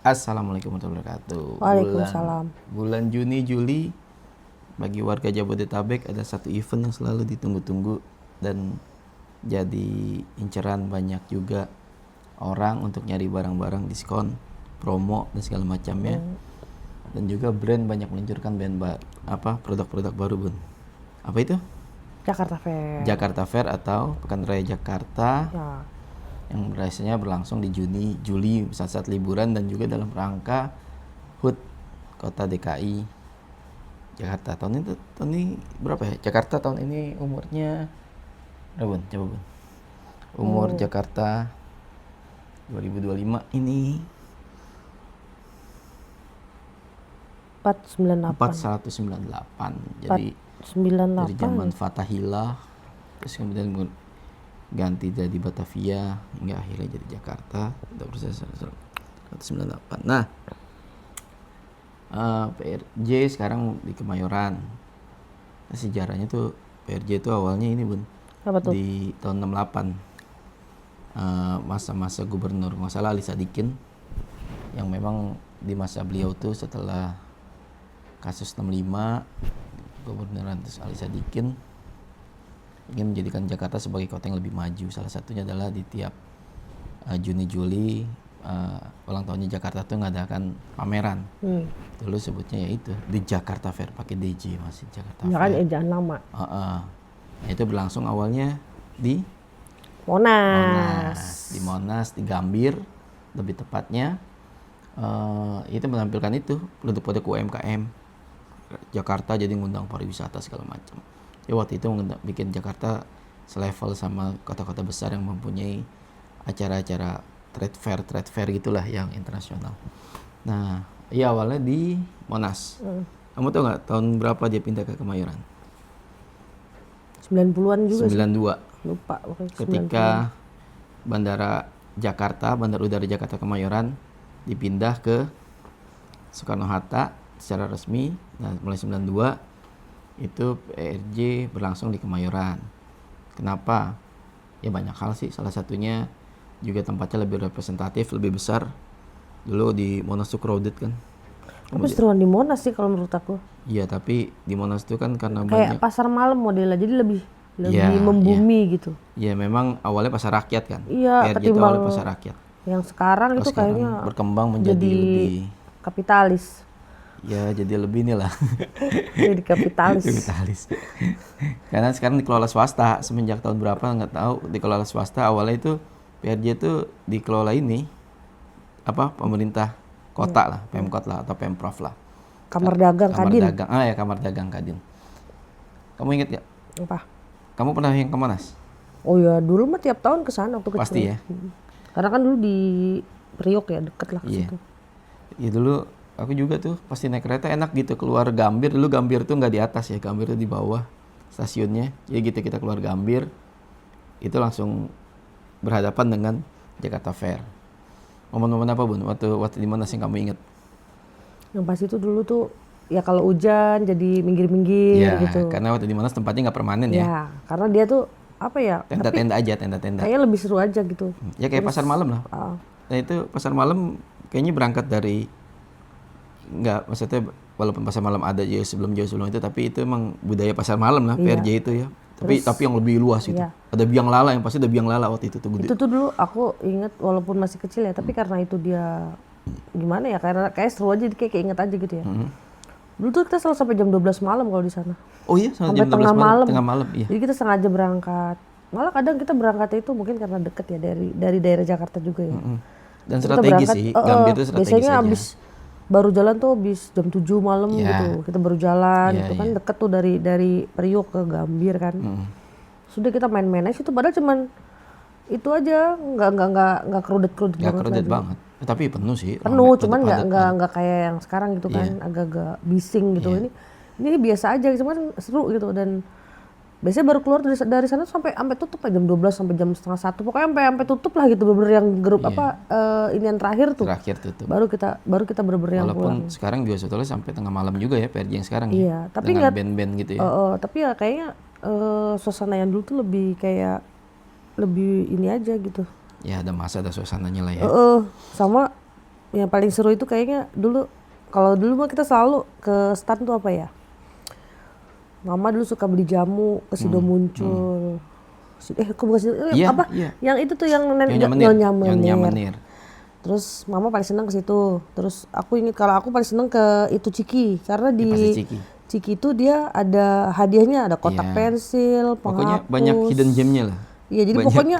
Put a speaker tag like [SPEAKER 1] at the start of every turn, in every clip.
[SPEAKER 1] Assalamualaikum warahmatullahi wabarakatuh.
[SPEAKER 2] Waalaikumsalam.
[SPEAKER 1] Bulan Juni Juli bagi warga Jabodetabek ada satu event yang selalu ditunggu-tunggu dan jadi inceran banyak juga orang untuk nyari barang-barang diskon, promo dan segala macamnya. Dan juga brand banyak meluncurkan produk-produk baru, Bun. Apa itu?
[SPEAKER 2] Jakarta Fair.
[SPEAKER 1] Jakarta Fair atau Pekan Raya Jakarta.
[SPEAKER 2] Ya.
[SPEAKER 1] Yang biasanya berlangsung di Juni, Juli saat-saat liburan dan juga dalam rangka HUT Kota DKI Jakarta. Tahun ini berapa ya? Jakarta tahun ini umurnya berapa, Bun? Coba, Bun. Umur Jakarta 2025 ini
[SPEAKER 2] 498.
[SPEAKER 1] 498. Jadi
[SPEAKER 2] 498.
[SPEAKER 1] dari zaman Fatahillah terus kemudian ganti jadi Batavia hingga akhirnya jadi Jakarta. Udah proses 198. Nah, PRJ sekarang di Kemayoran. Nah, sejarahnya tuh PRJ itu awalnya ini, Bun.
[SPEAKER 2] Apa tuh?
[SPEAKER 1] Di tahun 68. Masa-masa gubernur nggak salah Ali Sadikin, yang memang di masa beliau tuh setelah kasus 65 gubernuran terus Ali Sadikin ingin menjadikan Jakarta sebagai kota yang lebih maju. Salah satunya adalah di tiap Juni Juli ulang tahunnya Jakarta tuh ngadakan pameran. Dulu sebutnya yaitu di Jakarta Fair, pakai DJ masih Jakarta
[SPEAKER 2] Ya
[SPEAKER 1] Fair.
[SPEAKER 2] kan ejaan lama.
[SPEAKER 1] Nah, itu berlangsung awalnya di
[SPEAKER 2] Monas.
[SPEAKER 1] Di Monas, di Gambir lebih tepatnya. Itu menampilkan itu produk-produk UMKM Jakarta, jadi ngundang pariwisata segala macam. Ya waktu itu bikin Jakarta selevel sama kota-kota besar yang mempunyai acara-acara trade fair gitulah yang internasional. Nah, iya awalnya di Monas. Kamu tahu nggak tahun berapa dia pindah ke Kemayoran?
[SPEAKER 2] 90-an juga
[SPEAKER 1] 92.
[SPEAKER 2] sih. Lupa.
[SPEAKER 1] Ketika Bandara Udara Jakarta Kemayoran dipindah ke Soekarno-Hatta secara resmi. Nah, mulai 92 itu PRJ berlangsung di Kemayoran. Kenapa? Ya banyak hal sih. Salah satunya juga tempatnya lebih representatif, lebih besar. Dulu di Monas tuh crowded kan.
[SPEAKER 2] Tapi seruan di Monas sih kalau menurut aku.
[SPEAKER 1] Iya, tapi di Monas tuh kan karena
[SPEAKER 2] Kayak
[SPEAKER 1] banyak
[SPEAKER 2] pasar malam modelnya, jadi lebih membumi gitu.
[SPEAKER 1] Iya, memang awalnya pasar rakyat kan.
[SPEAKER 2] Iya,
[SPEAKER 1] PRJ itu awalnya pasar rakyat.
[SPEAKER 2] Yang sekarang itu kayaknya
[SPEAKER 1] berkembang menjadi lebih
[SPEAKER 2] kapitalis.
[SPEAKER 1] Ya, jadi lebih inilah.
[SPEAKER 2] Jadi kapitalis.
[SPEAKER 1] Karena sekarang dikelola swasta, semenjak tahun berapa nggak tahu dikelola swasta. Awalnya itu PRJ itu dikelola ini pemerintah kota lah, Pemkot lah atau Pemprov lah.
[SPEAKER 2] Kamar Dagang Kadin.
[SPEAKER 1] Kamar Dagang Kadin. Kamu inget gak?
[SPEAKER 2] Apa?
[SPEAKER 1] Kamu pernah yang ke Monas?
[SPEAKER 2] Oh ya, dulu mah tiap tahun ke sana waktu kecil.
[SPEAKER 1] Pasti ya.
[SPEAKER 2] Karena kan dulu di Priok ya, deket lah ke situ.
[SPEAKER 1] Iya, dulu aku juga tuh pasti naik kereta enak gitu keluar Gambir. Dulu Gambir tuh nggak di atas ya, Gambir tuh di bawah stasiunnya. Jadi gitu kita keluar Gambir itu langsung berhadapan dengan Jakarta Fair. Momen-momen apa, Bun? Waktu di mana sih kamu inget?
[SPEAKER 2] Yang pas itu dulu tuh ya kalau hujan jadi minggir-minggir gitu.
[SPEAKER 1] Karena waktu di Monas tempatnya nggak permanen ya.
[SPEAKER 2] Ya, karena dia tuh
[SPEAKER 1] tenda-tenda aja, tenda-tenda.
[SPEAKER 2] Kayaknya lebih seru aja gitu.
[SPEAKER 1] Ya kayak pasar malam lah. Nah itu pasar malam kayaknya berangkat dari maksudnya walaupun pasar malam ada jauh sebelum itu, tapi itu emang budaya pasar malam lah, PRJ itu ya. Tapi yang lebih luas gitu.
[SPEAKER 2] Iya.
[SPEAKER 1] Ada biang lala, yang pasti ada biang lala waktu itu tuh gede.
[SPEAKER 2] Itu tuh dulu aku inget walaupun masih kecil ya, tapi karena itu dia gimana ya, karena kayak seru aja, kayak inget aja gitu ya. Dulu tuh kita selalu sampai jam 12 malam kalau di sana.
[SPEAKER 1] Oh iya, sampai jam 12 tengah malam. Iya.
[SPEAKER 2] Jadi kita sengaja berangkat. Malah kadang kita berangkatnya itu mungkin karena deket ya dari daerah Jakarta juga ya.
[SPEAKER 1] Dan strategi sih, Gambir itu strategi
[SPEAKER 2] biasanya
[SPEAKER 1] aja.
[SPEAKER 2] Abis baru jalan tuh habis jam 7 malam gitu. Kita baru jalan, itu kan deket tuh dari Priok ke Gambir kan. Sudah kita main-main aja itu, padahal cuman itu aja, nggak crowded
[SPEAKER 1] banget. Tapi penuh sih.
[SPEAKER 2] Penuh, cuman nggak kayak yang sekarang gitu kan, agak-agak bising gitu. Ini biasa aja, cuman seru gitu. Dan biasanya baru keluar dari sana sampai tutup jam 12 sampai jam setengah 1. Pokoknya sampai tutup lah gitu, bener-bener yang grup ini yang terakhir tuh.
[SPEAKER 1] Terakhir tutup.
[SPEAKER 2] Baru kita bener-bener yang
[SPEAKER 1] pulang. Walaupun sekarang juga sebetulnya sampai tengah malam juga ya PRJ yang sekarang
[SPEAKER 2] ya. Tapi
[SPEAKER 1] dengan band-band gitu ya.
[SPEAKER 2] Tapi ya kayaknya suasana yang dulu tuh lebih kayak lebih ini aja gitu.
[SPEAKER 1] Ya ada masa, ada suasananya lah ya.
[SPEAKER 2] Sama yang paling seru itu kayaknya dulu, kalau dulu mah kita selalu ke stand tuh apa ya? Mama dulu suka beli jamu ke Sido Muncul. Kok bukan Sido,
[SPEAKER 1] Iya,
[SPEAKER 2] apa?
[SPEAKER 1] iya.
[SPEAKER 2] Yang itu tuh yang
[SPEAKER 1] Nyonya Menir.
[SPEAKER 2] Nyonya Menir. Terus mama paling seneng ke situ. Terus aku ingat kalau aku paling seneng ke itu Ciki, karena
[SPEAKER 1] Pasti
[SPEAKER 2] di
[SPEAKER 1] Ciki.
[SPEAKER 2] Ciki itu dia ada hadiahnya, ada kotak
[SPEAKER 1] Iya.
[SPEAKER 2] pensil,
[SPEAKER 1] Pokoknya
[SPEAKER 2] penghapus.
[SPEAKER 1] banyak hidden gemnya lah.
[SPEAKER 2] Iya, jadi
[SPEAKER 1] Banyak.
[SPEAKER 2] pokoknya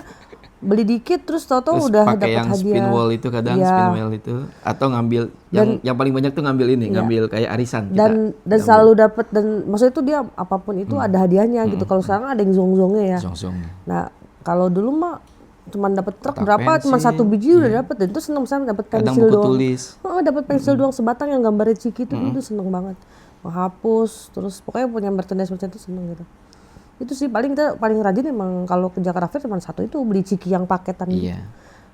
[SPEAKER 2] beli dikit terus tahu-tahu
[SPEAKER 1] Terus
[SPEAKER 2] udah
[SPEAKER 1] pakai
[SPEAKER 2] dapat
[SPEAKER 1] yang
[SPEAKER 2] hadiah.
[SPEAKER 1] spin wall itu kadang
[SPEAKER 2] Iya.
[SPEAKER 1] spin wall itu, atau ngambil yang paling banyak tuh ngambil ini, ngambil kayak arisan.
[SPEAKER 2] Dan selalu dapat, dan maksudnya itu dia apapun itu ada hadiahnya gitu. Kalau sekarang ada yang zong-zongnya ya.
[SPEAKER 1] Zong-zong.
[SPEAKER 2] Nah, kalau dulu mah cuman dapat truk
[SPEAKER 1] Kotak
[SPEAKER 2] berapa, cuma
[SPEAKER 1] pensil,
[SPEAKER 2] 1 biji udah dapat, dan itu seneng banget dapat
[SPEAKER 1] Kadang
[SPEAKER 2] pensil
[SPEAKER 1] buku
[SPEAKER 2] doang.
[SPEAKER 1] tulis.
[SPEAKER 2] Dapat pensil doang sebatang yang gambarnya Ciki itu seneng banget. Menghapus, terus pokoknya punya merchandise itu seneng gitu. Itu sih paling rajin emang kalau ke Jakarta Fair cuma satu itu, beli Ciki yang paketan gitu.
[SPEAKER 1] Iya.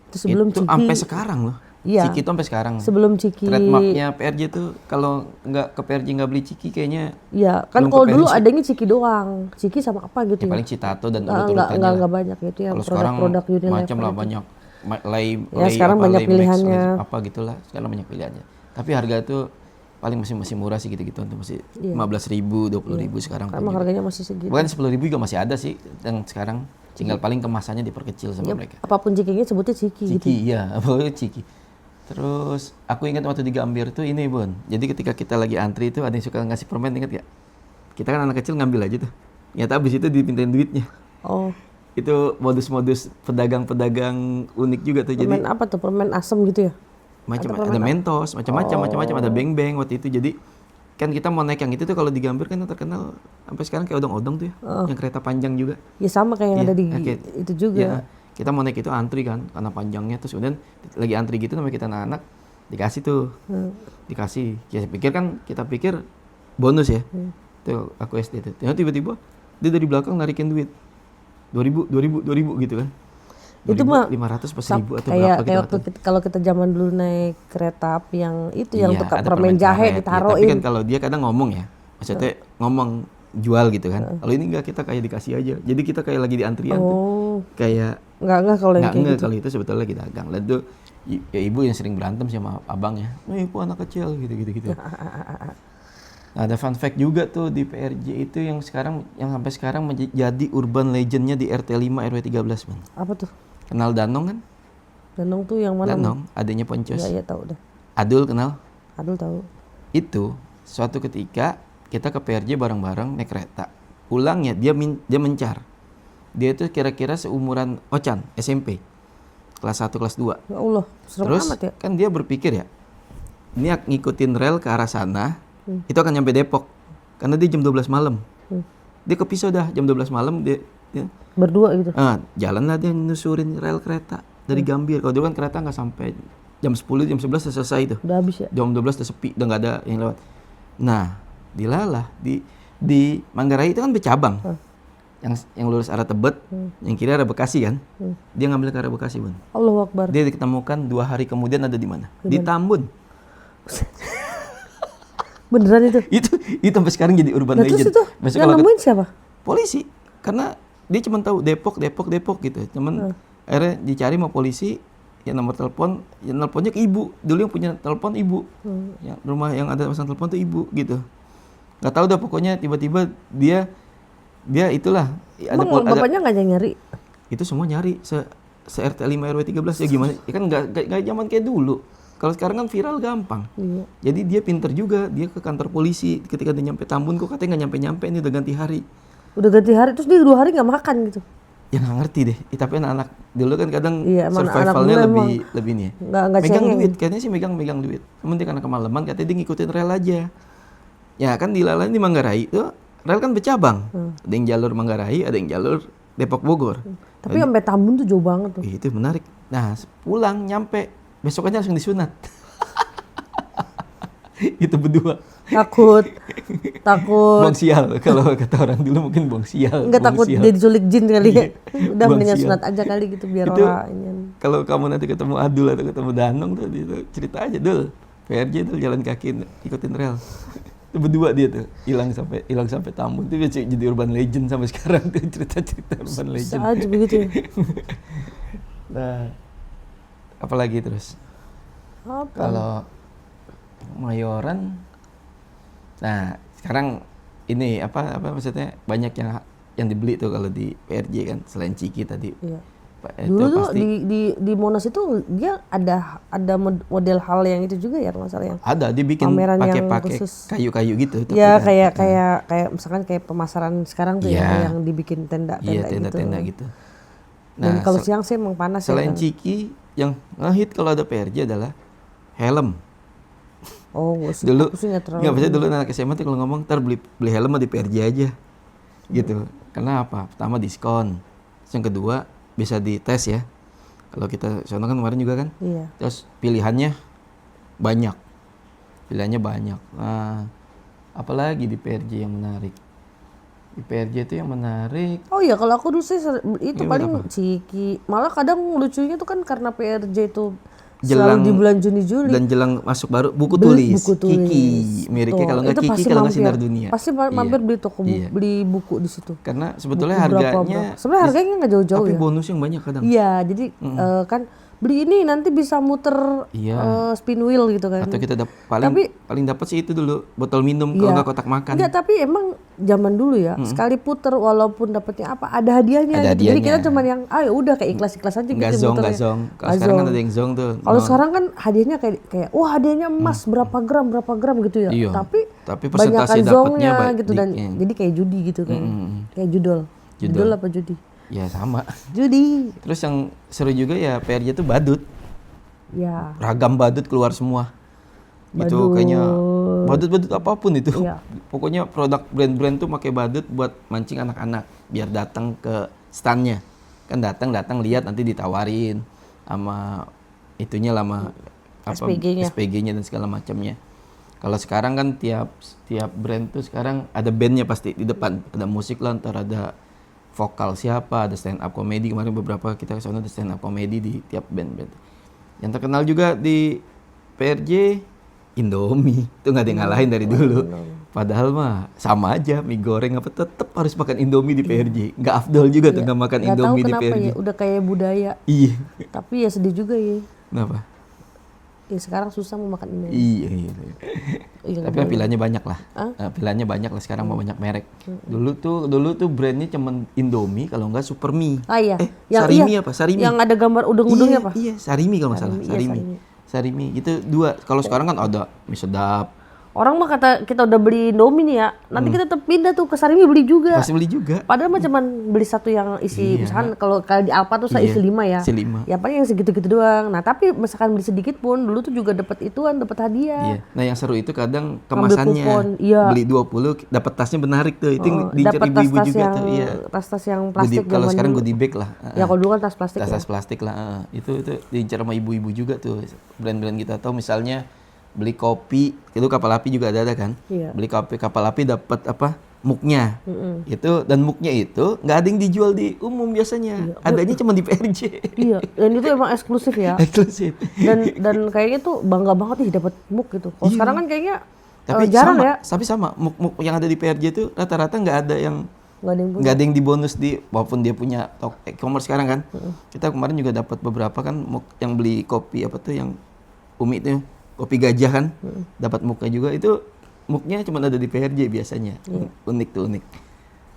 [SPEAKER 2] Itu sebelum
[SPEAKER 1] Itu
[SPEAKER 2] Ciki.
[SPEAKER 1] sampai sekarang loh.
[SPEAKER 2] Iya.
[SPEAKER 1] Ciki itu sampai sekarang.
[SPEAKER 2] Sebelum Ciki.
[SPEAKER 1] Trademarknya PRJ tuh kalau nggak ke PRJ nggak beli Ciki kayaknya.
[SPEAKER 2] Iya, kan
[SPEAKER 1] belum
[SPEAKER 2] kalau
[SPEAKER 1] ke
[SPEAKER 2] dulu
[SPEAKER 1] pensi.
[SPEAKER 2] adanya Ciki doang. Ciki sama apa gitu
[SPEAKER 1] Ya
[SPEAKER 2] ya.
[SPEAKER 1] paling Citato dan urut-urutannya lah.
[SPEAKER 2] Enggak banyak gitu ya,
[SPEAKER 1] Kalau sekarang
[SPEAKER 2] produk-produk Unilever.
[SPEAKER 1] macam lah
[SPEAKER 2] itu.
[SPEAKER 1] banyak.
[SPEAKER 2] Sekarang banyak pilihannya.
[SPEAKER 1] Apa gitulah. Sekarang banyak pilihannya. Tapi harga tuh paling masih murah sih gitu-gitu tuh, masih 15.000, 20.000 sekarang.
[SPEAKER 2] Emang harganya masih segitu.
[SPEAKER 1] Bukan 10.000 juga masih ada sih yang sekarang. Tinggal paling kemasannya diperkecil sama mereka.
[SPEAKER 2] Apapun Cikinya sebutnya Ciki gitu.
[SPEAKER 1] Ciki, iya, apa Ciki. Terus aku ingat waktu di Gambir tuh ini Bun. Jadi ketika kita lagi antri itu ada yang suka ngasih permen, ingat gak? Kita kan anak kecil ngambil aja tuh. Ternyata abis itu dipintain duitnya.
[SPEAKER 2] Oh.
[SPEAKER 1] Itu modus-modus pedagang-pedagang unik juga tuh.
[SPEAKER 2] Permen
[SPEAKER 1] Jadi
[SPEAKER 2] apa tuh? Permen asem gitu ya?
[SPEAKER 1] macam ada Mentos, macam-macam ada beng-beng waktu itu. Jadi kan kita mau naik yang itu tuh, kalau di Gambir kan terkenal sampai sekarang kayak odong-odong tuh ya. Yang kereta panjang juga.
[SPEAKER 2] Ya sama kayak yang
[SPEAKER 1] Iya,
[SPEAKER 2] ada di
[SPEAKER 1] kayak-
[SPEAKER 2] itu juga.
[SPEAKER 1] Ya, kita mau naik itu antri kan karena panjangnya, terus kemudian lagi antri gitu namanya kita anak-anak dikasih tuh. Dikasih. Ya, kita pikir bonus ya. Tuh aku SD tuh. Tiba-tiba dia dari belakang narikin duit. 2.000 gitu kan.
[SPEAKER 2] Itu mah
[SPEAKER 1] 500 pas 1.000 atau
[SPEAKER 2] kayak
[SPEAKER 1] berapa
[SPEAKER 2] waktu
[SPEAKER 1] gitu.
[SPEAKER 2] kalau kita zaman dulu naik kereta api yang itu yang
[SPEAKER 1] Iya,
[SPEAKER 2] tukang
[SPEAKER 1] ada
[SPEAKER 2] permen jahe
[SPEAKER 1] karet. Ya,
[SPEAKER 2] ditaruhin.
[SPEAKER 1] tapi kan kalau dia kadang ngomong ya. Maksudnya ngomong jual gitu kan. Kalau ini enggak, kita kayak dikasih aja. Jadi kita kayak lagi di antrian tuh.
[SPEAKER 2] Oh,
[SPEAKER 1] Kayak
[SPEAKER 2] enggak kalau yang kayak gitu.
[SPEAKER 1] kalau itu sebetulnya lagi dagang. Lalu tuh ya ibu yang sering berantem sama abangnya. Ibu anak kecil gitu. Nah, ada fun fact juga tuh di PRJ itu yang sampai sekarang menjadi urban legendnya di RT 5 RW 13, Bang.
[SPEAKER 2] Apa tuh?
[SPEAKER 1] Kenal Danong kan?
[SPEAKER 2] Danong tuh yang mana?
[SPEAKER 1] Danong, adanya Poncos.
[SPEAKER 2] Iya, tahu dah.
[SPEAKER 1] Adul kenal?
[SPEAKER 2] Adul tahu.
[SPEAKER 1] Itu suatu ketika kita ke PRJ bareng-bareng naik kereta. Pulangnya dia mencar. Dia itu kira-kira seumuran Ocan, SMP. Kelas 1, kelas 2.
[SPEAKER 2] Ya Allah, serem
[SPEAKER 1] Terus
[SPEAKER 2] amat ya.
[SPEAKER 1] kan dia berpikir ya, ini ngikutin rel ke arah sana, itu akan nyampe Depok. Karena dia jam 12 malam. Dia kepisah dah jam 12 malam dia
[SPEAKER 2] Berdua gitu.
[SPEAKER 1] jalanlah dia nyusurin rel kereta dari Gambir. Kalau dulu kan kereta nggak sampai jam 10, jam 11 udah selesai itu.
[SPEAKER 2] Udah habis ya.
[SPEAKER 1] Jam 12 udah sepi, udah nggak ada yang lewat. Nah, dilalah di Manggarai itu kan bercabang. Yang lurus arah Tebet, yang kiri arah Bekasi kan. Dia ngambil ke arah Bekasi, Bun.
[SPEAKER 2] Allahu Akbar.
[SPEAKER 1] Dia ditemukan 2 hari kemudian ada di mana? Di Tambun.
[SPEAKER 2] Beneran itu.
[SPEAKER 1] itu sampai sekarang jadi urban
[SPEAKER 2] Nah, terus
[SPEAKER 1] legend.
[SPEAKER 2] itu
[SPEAKER 1] Besok
[SPEAKER 2] yang
[SPEAKER 1] kalau
[SPEAKER 2] nemuin siapa?
[SPEAKER 1] polisi, karena dia cuma tahu Depok gitu. Cuman akhirnya dicari sama polisi, ya nomor telepon, ya nelponnya ke ibu. Dulu yang punya telepon ibu. Yang rumah yang ada pasang telepon tuh ibu gitu. Nggak tahu dah, pokoknya tiba-tiba dia itulah
[SPEAKER 2] Emang bapaknya nggak nyari?
[SPEAKER 1] itu semua nyari se RT 5 RW 13 ya gimana? Ya kan nggak zaman kayak dulu. Kalau sekarang kan viral gampang.
[SPEAKER 2] Iya.
[SPEAKER 1] Jadi dia pinter juga, dia ke kantor polisi. Ketika dia nyampe Tambun, kok katanya nggak nyampe-nyampe, ini udah ganti hari.
[SPEAKER 2] Udah ganti hari, terus dia 2 hari nggak makan gitu.
[SPEAKER 1] Ya nggak ngerti deh. Tapi anak-anak dulu kan kadang
[SPEAKER 2] Iya, emang
[SPEAKER 1] survivalnya
[SPEAKER 2] anak
[SPEAKER 1] lebih nih.
[SPEAKER 2] Nggak
[SPEAKER 1] Megang
[SPEAKER 2] cengeng.
[SPEAKER 1] duit, kayaknya sih megang duit. Namun dia karena kemalaman, katanya dia ngikutin rel aja. Ya kan dilalui di Manggarai itu rel kan bercabang. Ada yang jalur Manggarai, ada yang jalur Depok Bogor.
[SPEAKER 2] Tapi sampai Tambun tuh jauh banget tuh.
[SPEAKER 1] Itu menarik. Nah pulang nyampe besoknya langsung disunat. Itu berdua.
[SPEAKER 2] Takut.
[SPEAKER 1] Bong sial, kalau kata orang dulu mungkin bong sial.
[SPEAKER 2] Enggak, takut dia diculik jin kali ya. Udah
[SPEAKER 1] Bong
[SPEAKER 2] mendingan
[SPEAKER 1] sial.
[SPEAKER 2] sunat aja kali gitu biar
[SPEAKER 1] Itu
[SPEAKER 2] orang ini.
[SPEAKER 1] kalau kamu nanti ketemu Adul atau ketemu Danong tuh, cerita aja Dul. PRJ tuh jalan kaki ikutin rel. Itu berdua dia tuh hilang sampai Tambun. Itu jadi urban legend sampai sekarang tuh, cerita-cerita urban legend.
[SPEAKER 2] Bisa aja begitu ya.
[SPEAKER 1] Nah, apalagi terus?
[SPEAKER 2] Apa?
[SPEAKER 1] Kalau Mayoran, nah sekarang ini apa maksudnya banyak yang dibeli tuh kalau di PRJ kan selain Ciki tadi.
[SPEAKER 2] Iya.
[SPEAKER 1] Itu
[SPEAKER 2] Dulu tuh
[SPEAKER 1] pasti
[SPEAKER 2] di Monas itu dia ada model hal yang itu juga ya, kalau nggak salah yang
[SPEAKER 1] ada dibikin
[SPEAKER 2] pameran yang
[SPEAKER 1] pakai
[SPEAKER 2] khusus.
[SPEAKER 1] kayu-kayu gitu. tapi
[SPEAKER 2] Ya
[SPEAKER 1] kan,
[SPEAKER 2] kayak misalkan kayak pemasaran sekarang tuh
[SPEAKER 1] Iya.
[SPEAKER 2] ya, yang dibikin
[SPEAKER 1] iya
[SPEAKER 2] tenda-tenda gitu.
[SPEAKER 1] tenda-tenda gitu.
[SPEAKER 2] Dan
[SPEAKER 1] Nah,
[SPEAKER 2] kalau siang sih emang panas ya.
[SPEAKER 1] selain
[SPEAKER 2] Kan?
[SPEAKER 1] Ciki yang ngehit kalau ada PRJ adalah helm.
[SPEAKER 2] Oh, gue sih,
[SPEAKER 1] Dulu
[SPEAKER 2] aku sih nggak terlalu.
[SPEAKER 1] nggak bisa dulu anak SMA tuh kalau ngomong ntar beli helm mah di PRJ aja gitu. Karena apa? Pertama diskon. Terus yang kedua bisa dites ya. Kalau kita sono kan kemarin juga kan.
[SPEAKER 2] Iya.
[SPEAKER 1] Terus pilihannya banyak. Nah, apalagi di PRJ yang menarik? Di PRJ itu yang menarik.
[SPEAKER 2] Oh iya, kalau aku dulu sih itu
[SPEAKER 1] Gimana
[SPEAKER 2] paling
[SPEAKER 1] apa?
[SPEAKER 2] Ciki. Malah kadang lucunya tuh kan karena PRJ itu
[SPEAKER 1] Jelang-
[SPEAKER 2] selalu di bulan Juni-Juli.
[SPEAKER 1] Dan jelang masuk baru buku
[SPEAKER 2] Beli
[SPEAKER 1] tulis.
[SPEAKER 2] buku tulis.
[SPEAKER 1] Kiki. Meriknya
[SPEAKER 2] Tuh,
[SPEAKER 1] kalau nggak
[SPEAKER 2] itu
[SPEAKER 1] Kiki
[SPEAKER 2] pasti
[SPEAKER 1] kalau nggak
[SPEAKER 2] mampir.
[SPEAKER 1] Sinar Dunia.
[SPEAKER 2] Pasti
[SPEAKER 1] Iya.
[SPEAKER 2] mampir beli toko
[SPEAKER 1] Iya.
[SPEAKER 2] beli buku di situ.
[SPEAKER 1] Karena sebetulnya
[SPEAKER 2] Buku berapa,
[SPEAKER 1] harganya
[SPEAKER 2] sebenarnya harganya nggak jauh-jauh
[SPEAKER 1] tapi
[SPEAKER 2] ya.
[SPEAKER 1] bonus yang banyak kadang.
[SPEAKER 2] Iya, jadi kan beli ini nanti bisa muter
[SPEAKER 1] Iya.
[SPEAKER 2] spin wheel gitu kan.
[SPEAKER 1] Atau kita
[SPEAKER 2] Tapi-
[SPEAKER 1] paling dapat sih itu dulu botol minum kalau
[SPEAKER 2] Iya.
[SPEAKER 1] nggak kotak makan.
[SPEAKER 2] Enggak, tapi emang zaman dulu ya, sekali puter walaupun dapetnya apa, ada hadiahnya
[SPEAKER 1] Ada
[SPEAKER 2] gitu. Jadi kita
[SPEAKER 1] hadiahnya.
[SPEAKER 2] cuman yang ya udah kayak ikhlas-ikhlas aja
[SPEAKER 1] Nggak
[SPEAKER 2] gitu
[SPEAKER 1] zong.
[SPEAKER 2] muternya.
[SPEAKER 1] Kalau
[SPEAKER 2] Nggak
[SPEAKER 1] sekarang kan
[SPEAKER 2] zong.
[SPEAKER 1] ada yang zong tuh.
[SPEAKER 2] Kalau sekarang kan hadiahnya kayak wah hadiahnya emas berapa gram gitu ya.
[SPEAKER 1] Iya.
[SPEAKER 2] Tapi
[SPEAKER 1] Tapi persentase
[SPEAKER 2] banyakan
[SPEAKER 1] dapatnya
[SPEAKER 2] zongnya gitu dan
[SPEAKER 1] iya.
[SPEAKER 2] jadi kayak judi gitu kan. Kayak judol. Judol apa judi?
[SPEAKER 1] Ya sama.
[SPEAKER 2] Judi.
[SPEAKER 1] Terus yang seru juga ya PRJ tuh badut.
[SPEAKER 2] Ya.
[SPEAKER 1] Ragam badut keluar semua. Itu
[SPEAKER 2] Badut.
[SPEAKER 1] kayaknya badut apapun itu.
[SPEAKER 2] Iya.
[SPEAKER 1] Pokoknya produk brand-brand tuh pakai badut buat mancing anak-anak biar datang ke standnya. Kan datang lihat nanti ditawarin sama itunya lama
[SPEAKER 2] SPG-nya.
[SPEAKER 1] SPG-nya dan segala macamnya. Kalau sekarang kan tiap brand tuh sekarang ada bandnya pasti di depan. Ada musik lah, ntar ada vokal siapa, ada stand up comedy. Kemarin beberapa kita kesana ada stand up comedy di tiap band. Yang terkenal juga di PRJ Indomie. Itu nggak ada yang ngalahin dari dulu. Padahal mah sama aja mie goreng apa tetap harus makan Indomie di PRJ. Nggak afdol juga tuh nggak makan
[SPEAKER 2] Nggak tahu
[SPEAKER 1] Indomie di
[SPEAKER 2] kenapa
[SPEAKER 1] PRJ.
[SPEAKER 2] ya, udah kayak budaya.
[SPEAKER 1] Iya.
[SPEAKER 2] Tapi ya sedih juga ya.
[SPEAKER 1] Kenapa?
[SPEAKER 2] Ya sekarang susah mau makan ini.
[SPEAKER 1] Iya.
[SPEAKER 2] Iya,
[SPEAKER 1] Tapi kan pilihannya banyak lah. Pilihannya banyak lah sekarang mau banyak merek. Dulu tuh brandnya cuman Indomie kalau nggak Super Mie.
[SPEAKER 2] Ah iya.
[SPEAKER 1] Sarimi apa? Sarimi.
[SPEAKER 2] Yang ada gambar udung-udungnya apa?
[SPEAKER 1] Iya, Sarimi kalau nggak salah.
[SPEAKER 2] Sarimi, iya,
[SPEAKER 1] Sarimi. Itu dua. Kalau sekarang kan ada mie sedap.
[SPEAKER 2] Orang mah kata kita udah beli Indomie nih ya, nanti kita tetap pindah tuh ke Sarimi beli juga.
[SPEAKER 1] Pasti beli juga.
[SPEAKER 2] Padahal mah cuman beli satu yang isi, misalkan kalau di Alfa tuh saya
[SPEAKER 1] Iya,
[SPEAKER 2] isi 5 ya.
[SPEAKER 1] isi 5.
[SPEAKER 2] Ya paling yang segitu-gitu doang. Nah tapi misalkan beli sedikit pun dulu tuh juga dapat ituan, dapat hadiah.
[SPEAKER 1] Iya. Nah, yang seru itu kadang
[SPEAKER 2] Ngambil
[SPEAKER 1] kemasannya.
[SPEAKER 2] kupon, iya.
[SPEAKER 1] Beli 20 dapat tasnya menarik tuh. Itu yang diincar
[SPEAKER 2] Dapat
[SPEAKER 1] ibu-ibu
[SPEAKER 2] tas-tas
[SPEAKER 1] juga
[SPEAKER 2] yang
[SPEAKER 1] tuh. Iya.
[SPEAKER 2] tas-tas yang plastik
[SPEAKER 1] Kalau
[SPEAKER 2] zaman
[SPEAKER 1] sekarang
[SPEAKER 2] dulu.
[SPEAKER 1] goodie bag lah.
[SPEAKER 2] Ya kalau dulu kan tas plastik.
[SPEAKER 1] Tas plastik lah. Itu diincar sama ibu-ibu juga tuh. Brand-brand kita tahu misalnya beli kopi, itu kapal api juga ada kan?
[SPEAKER 2] Iya.
[SPEAKER 1] Beli kopi kapal api dapat apa? Muknya. Itu dan muknya itu nggak ada yang dijual di umum biasanya. Adanya cuma di PRJ.
[SPEAKER 2] Iya, dan itu emang eksklusif ya.
[SPEAKER 1] Eksklusif.
[SPEAKER 2] Dan kayaknya tuh bangga banget nih dapat muk gitu. Kalau sekarang kan kayaknya
[SPEAKER 1] Tapi
[SPEAKER 2] jarang
[SPEAKER 1] sama,
[SPEAKER 2] ya.
[SPEAKER 1] Tapi sama muk yang ada di PRJ itu rata-rata nggak ada yang
[SPEAKER 2] Nggak ada yang punya.
[SPEAKER 1] nggak ada yang dibonus di walaupun dia punya e-commerce sekarang kan. Kita kemarin juga dapat beberapa kan muk yang beli kopi apa tuh yang Umi itu kopi gajah kan. Dapat muknya juga itu muknya cuma ada di PRJ biasanya. Unik tuh unik.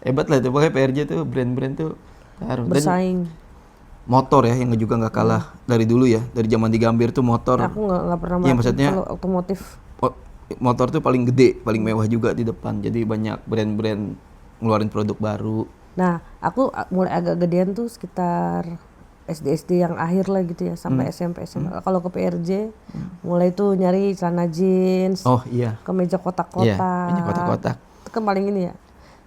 [SPEAKER 1] Hebat lah itu pokoknya PRJ tuh brand-brand tuh taruh. Dan
[SPEAKER 2] Bersaing.
[SPEAKER 1] motor ya yang juga nggak kalah dari dulu ya, dari zaman di Gambir tuh motor.
[SPEAKER 2] Aku nggak pernah
[SPEAKER 1] Iya, maksudnya
[SPEAKER 2] kalau otomotif.
[SPEAKER 1] Motor tuh paling gede, paling mewah juga di depan. Jadi banyak brand-brand ngeluarin produk baru.
[SPEAKER 2] Nah, aku mulai agak gedean tuh sekitar SD yang akhir lah gitu ya, sampai SMP SMA. Kalau ke PRJ, mulai tuh nyari celana jeans,
[SPEAKER 1] Oh iya.
[SPEAKER 2] kemeja kotak-kotak.
[SPEAKER 1] Iya, ini kotak-kotak.
[SPEAKER 2] Itu kan paling ini ya.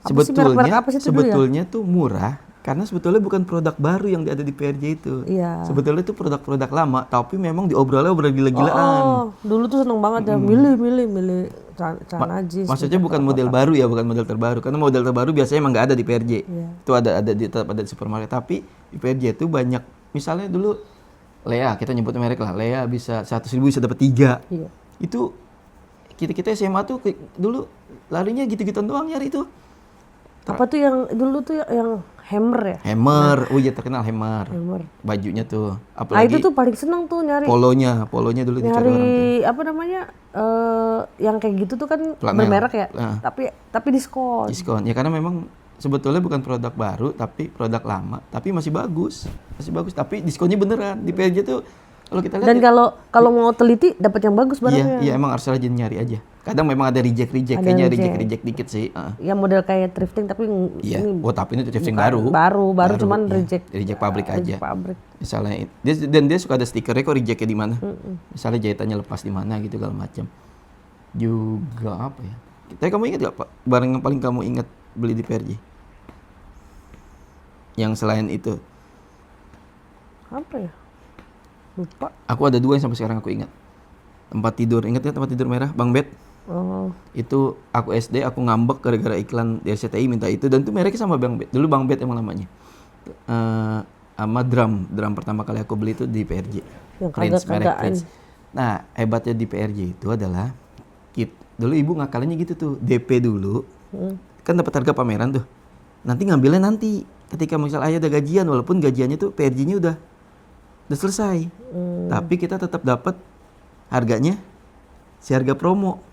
[SPEAKER 2] Apa sih merek-merek apa sih itu dulu ya?
[SPEAKER 1] Sebetulnya tuh murah karena sebetulnya bukan produk baru yang ada di PRJ itu.
[SPEAKER 2] Iya.
[SPEAKER 1] Sebetulnya itu produk-produk lama, tapi memang diobrolnya obrol gila-gilaan.
[SPEAKER 2] Oh, dulu tuh seneng banget ya, milih celana jeans.
[SPEAKER 1] Maksudnya bukan model baru ya, bukan model terbaru. Karena model terbaru biasanya emang nggak ada di PRJ.
[SPEAKER 2] Iya.
[SPEAKER 1] Itu tetap ada di supermarket. Tapi di PRJ itu banyak. Misalnya dulu Lea, kita nyebut merek lah. Lea bisa 100.000 bisa dapat 3.
[SPEAKER 2] Iya.
[SPEAKER 1] Itu kita SMA tuh dulu larinya gitu-gituan doang nyari itu.
[SPEAKER 2] Apa tuh yang dulu tuh yang Hammer ya.
[SPEAKER 1] Hammer, oh iya terkenal Hammer.
[SPEAKER 2] Hammer.
[SPEAKER 1] Bajunya tuh,
[SPEAKER 2] Nah
[SPEAKER 1] apalagi
[SPEAKER 2] itu tuh paling seneng tuh nyari
[SPEAKER 1] polonya dulu dicari orang tuh.
[SPEAKER 2] apa namanya yang kayak gitu tuh kan
[SPEAKER 1] Flanel.
[SPEAKER 2] bermerek ya.
[SPEAKER 1] Nah.
[SPEAKER 2] Tapi diskon.
[SPEAKER 1] Diskon. Ya karena memang sebetulnya bukan produk baru, tapi produk lama, tapi masih bagus. Tapi diskonnya beneran. Di PRJ tuh kalau kita lihat.
[SPEAKER 2] Dan kalau mau teliti dapat yang bagus barangnya.
[SPEAKER 1] Iya, emang harus rajin nyari aja. Kadang memang ada kayaknya reject dikit sih.
[SPEAKER 2] Ya model kayak thrifting tapi
[SPEAKER 1] Iya.
[SPEAKER 2] ini
[SPEAKER 1] Tapi ini thrifting
[SPEAKER 2] baru cuman
[SPEAKER 1] iya.
[SPEAKER 2] reject
[SPEAKER 1] Pabrik aja.
[SPEAKER 2] reject pabrik.
[SPEAKER 1] Misalnya dia suka ada stikernya kok rejectnya di mana. Misalnya jahitannya lepas di mana gitu segala macam. Juga apa ya? Tapi kamu ingat gak Pak, barang yang paling kamu ingat beli di PRJ? Yang selain itu.
[SPEAKER 2] Apa ya? Lupa.
[SPEAKER 1] Aku ada 2 yang sampai sekarang aku ingat. Tempat tidur, ingat ya tempat tidur merah, Bang Bet?
[SPEAKER 2] Oh.
[SPEAKER 1] Itu aku SD, aku ngambek gara-gara iklan di RCTI minta itu. Dan itu mereknya sama Bang Bet. Dulu Bang Bet emang namanya. Sama drum pertama kali aku beli itu di PRJ.
[SPEAKER 2] Yang
[SPEAKER 1] Merek
[SPEAKER 2] kagak-kagaan.
[SPEAKER 1] Prince. Nah, hebatnya di PRJ itu adalah dulu ibu ngakalinnya gitu tuh, DP dulu. Kan dapat harga pameran tuh. Nanti ngambilnya nanti. Ketika misal ayah ada gajian, walaupun gajiannya tuh PRJ-nya udah selesai. Tapi kita tetap dapat harganya si harga promo.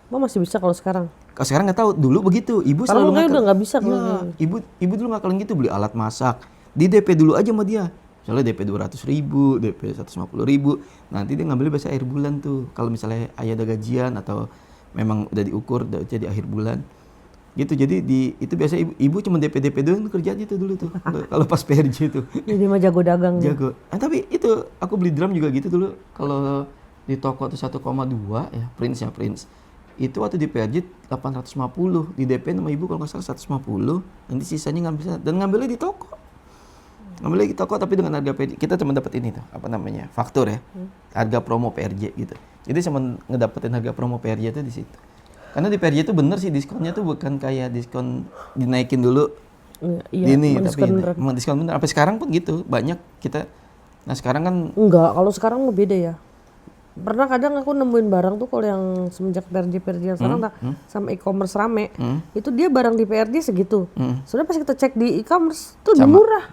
[SPEAKER 2] Mau masih bisa kalau sekarang?
[SPEAKER 1] Kalau sekarang nggak tahu, dulu begitu. Ibu
[SPEAKER 2] Kalau
[SPEAKER 1] selalu
[SPEAKER 2] udah nggak bisa kalau
[SPEAKER 1] ya, ibu dulu ngakalin gitu, beli alat masak. Di DP dulu aja sama dia. Misalnya DP 200.000, DP 150.000. Nanti dia ngambil biasa akhir bulan tuh. Kalau misalnya ayah ada gajian atau memang udah diukur udah jadi akhir bulan. Gitu. Jadi itu biasa ibu cuma DP doang kerjanya tuh dulu tuh. Kalau pas PRJ itu.
[SPEAKER 2] Jadi mah jago dagang.
[SPEAKER 1] Jago. Tapi itu aku beli drum juga gitu dulu. Kalau di toko tuh 1,2 ya, Prince. Itu waktu di PRJ 850, di DP sama ibu kalau nggak salah 150, nanti sisanya ngambilnya di toko. Ngambilnya di toko tapi dengan harga PRJ. Kita cuma dapat ini tuh, apa namanya? Faktur ya. Harga promo PRJ gitu. Jadi cuma ngedapetin harga promo PRJ itu di situ. Karena di PRJ itu bener sih diskonnya tuh bukan kayak diskon dinaikin dulu.
[SPEAKER 2] Iya,
[SPEAKER 1] Ini tapi memang diskon bener. Sampai sekarang pun gitu. Banyak kita. Nah, sekarang kan
[SPEAKER 2] enggak, kalau sekarang mah beda ya. Pernah kadang aku nemuin barang tuh kalau yang semenjak PRJ yang sekarang sama e-commerce rame, itu dia barang di PRJ segitu. Soalnya pas kita cek di e-commerce tuh lebih murah.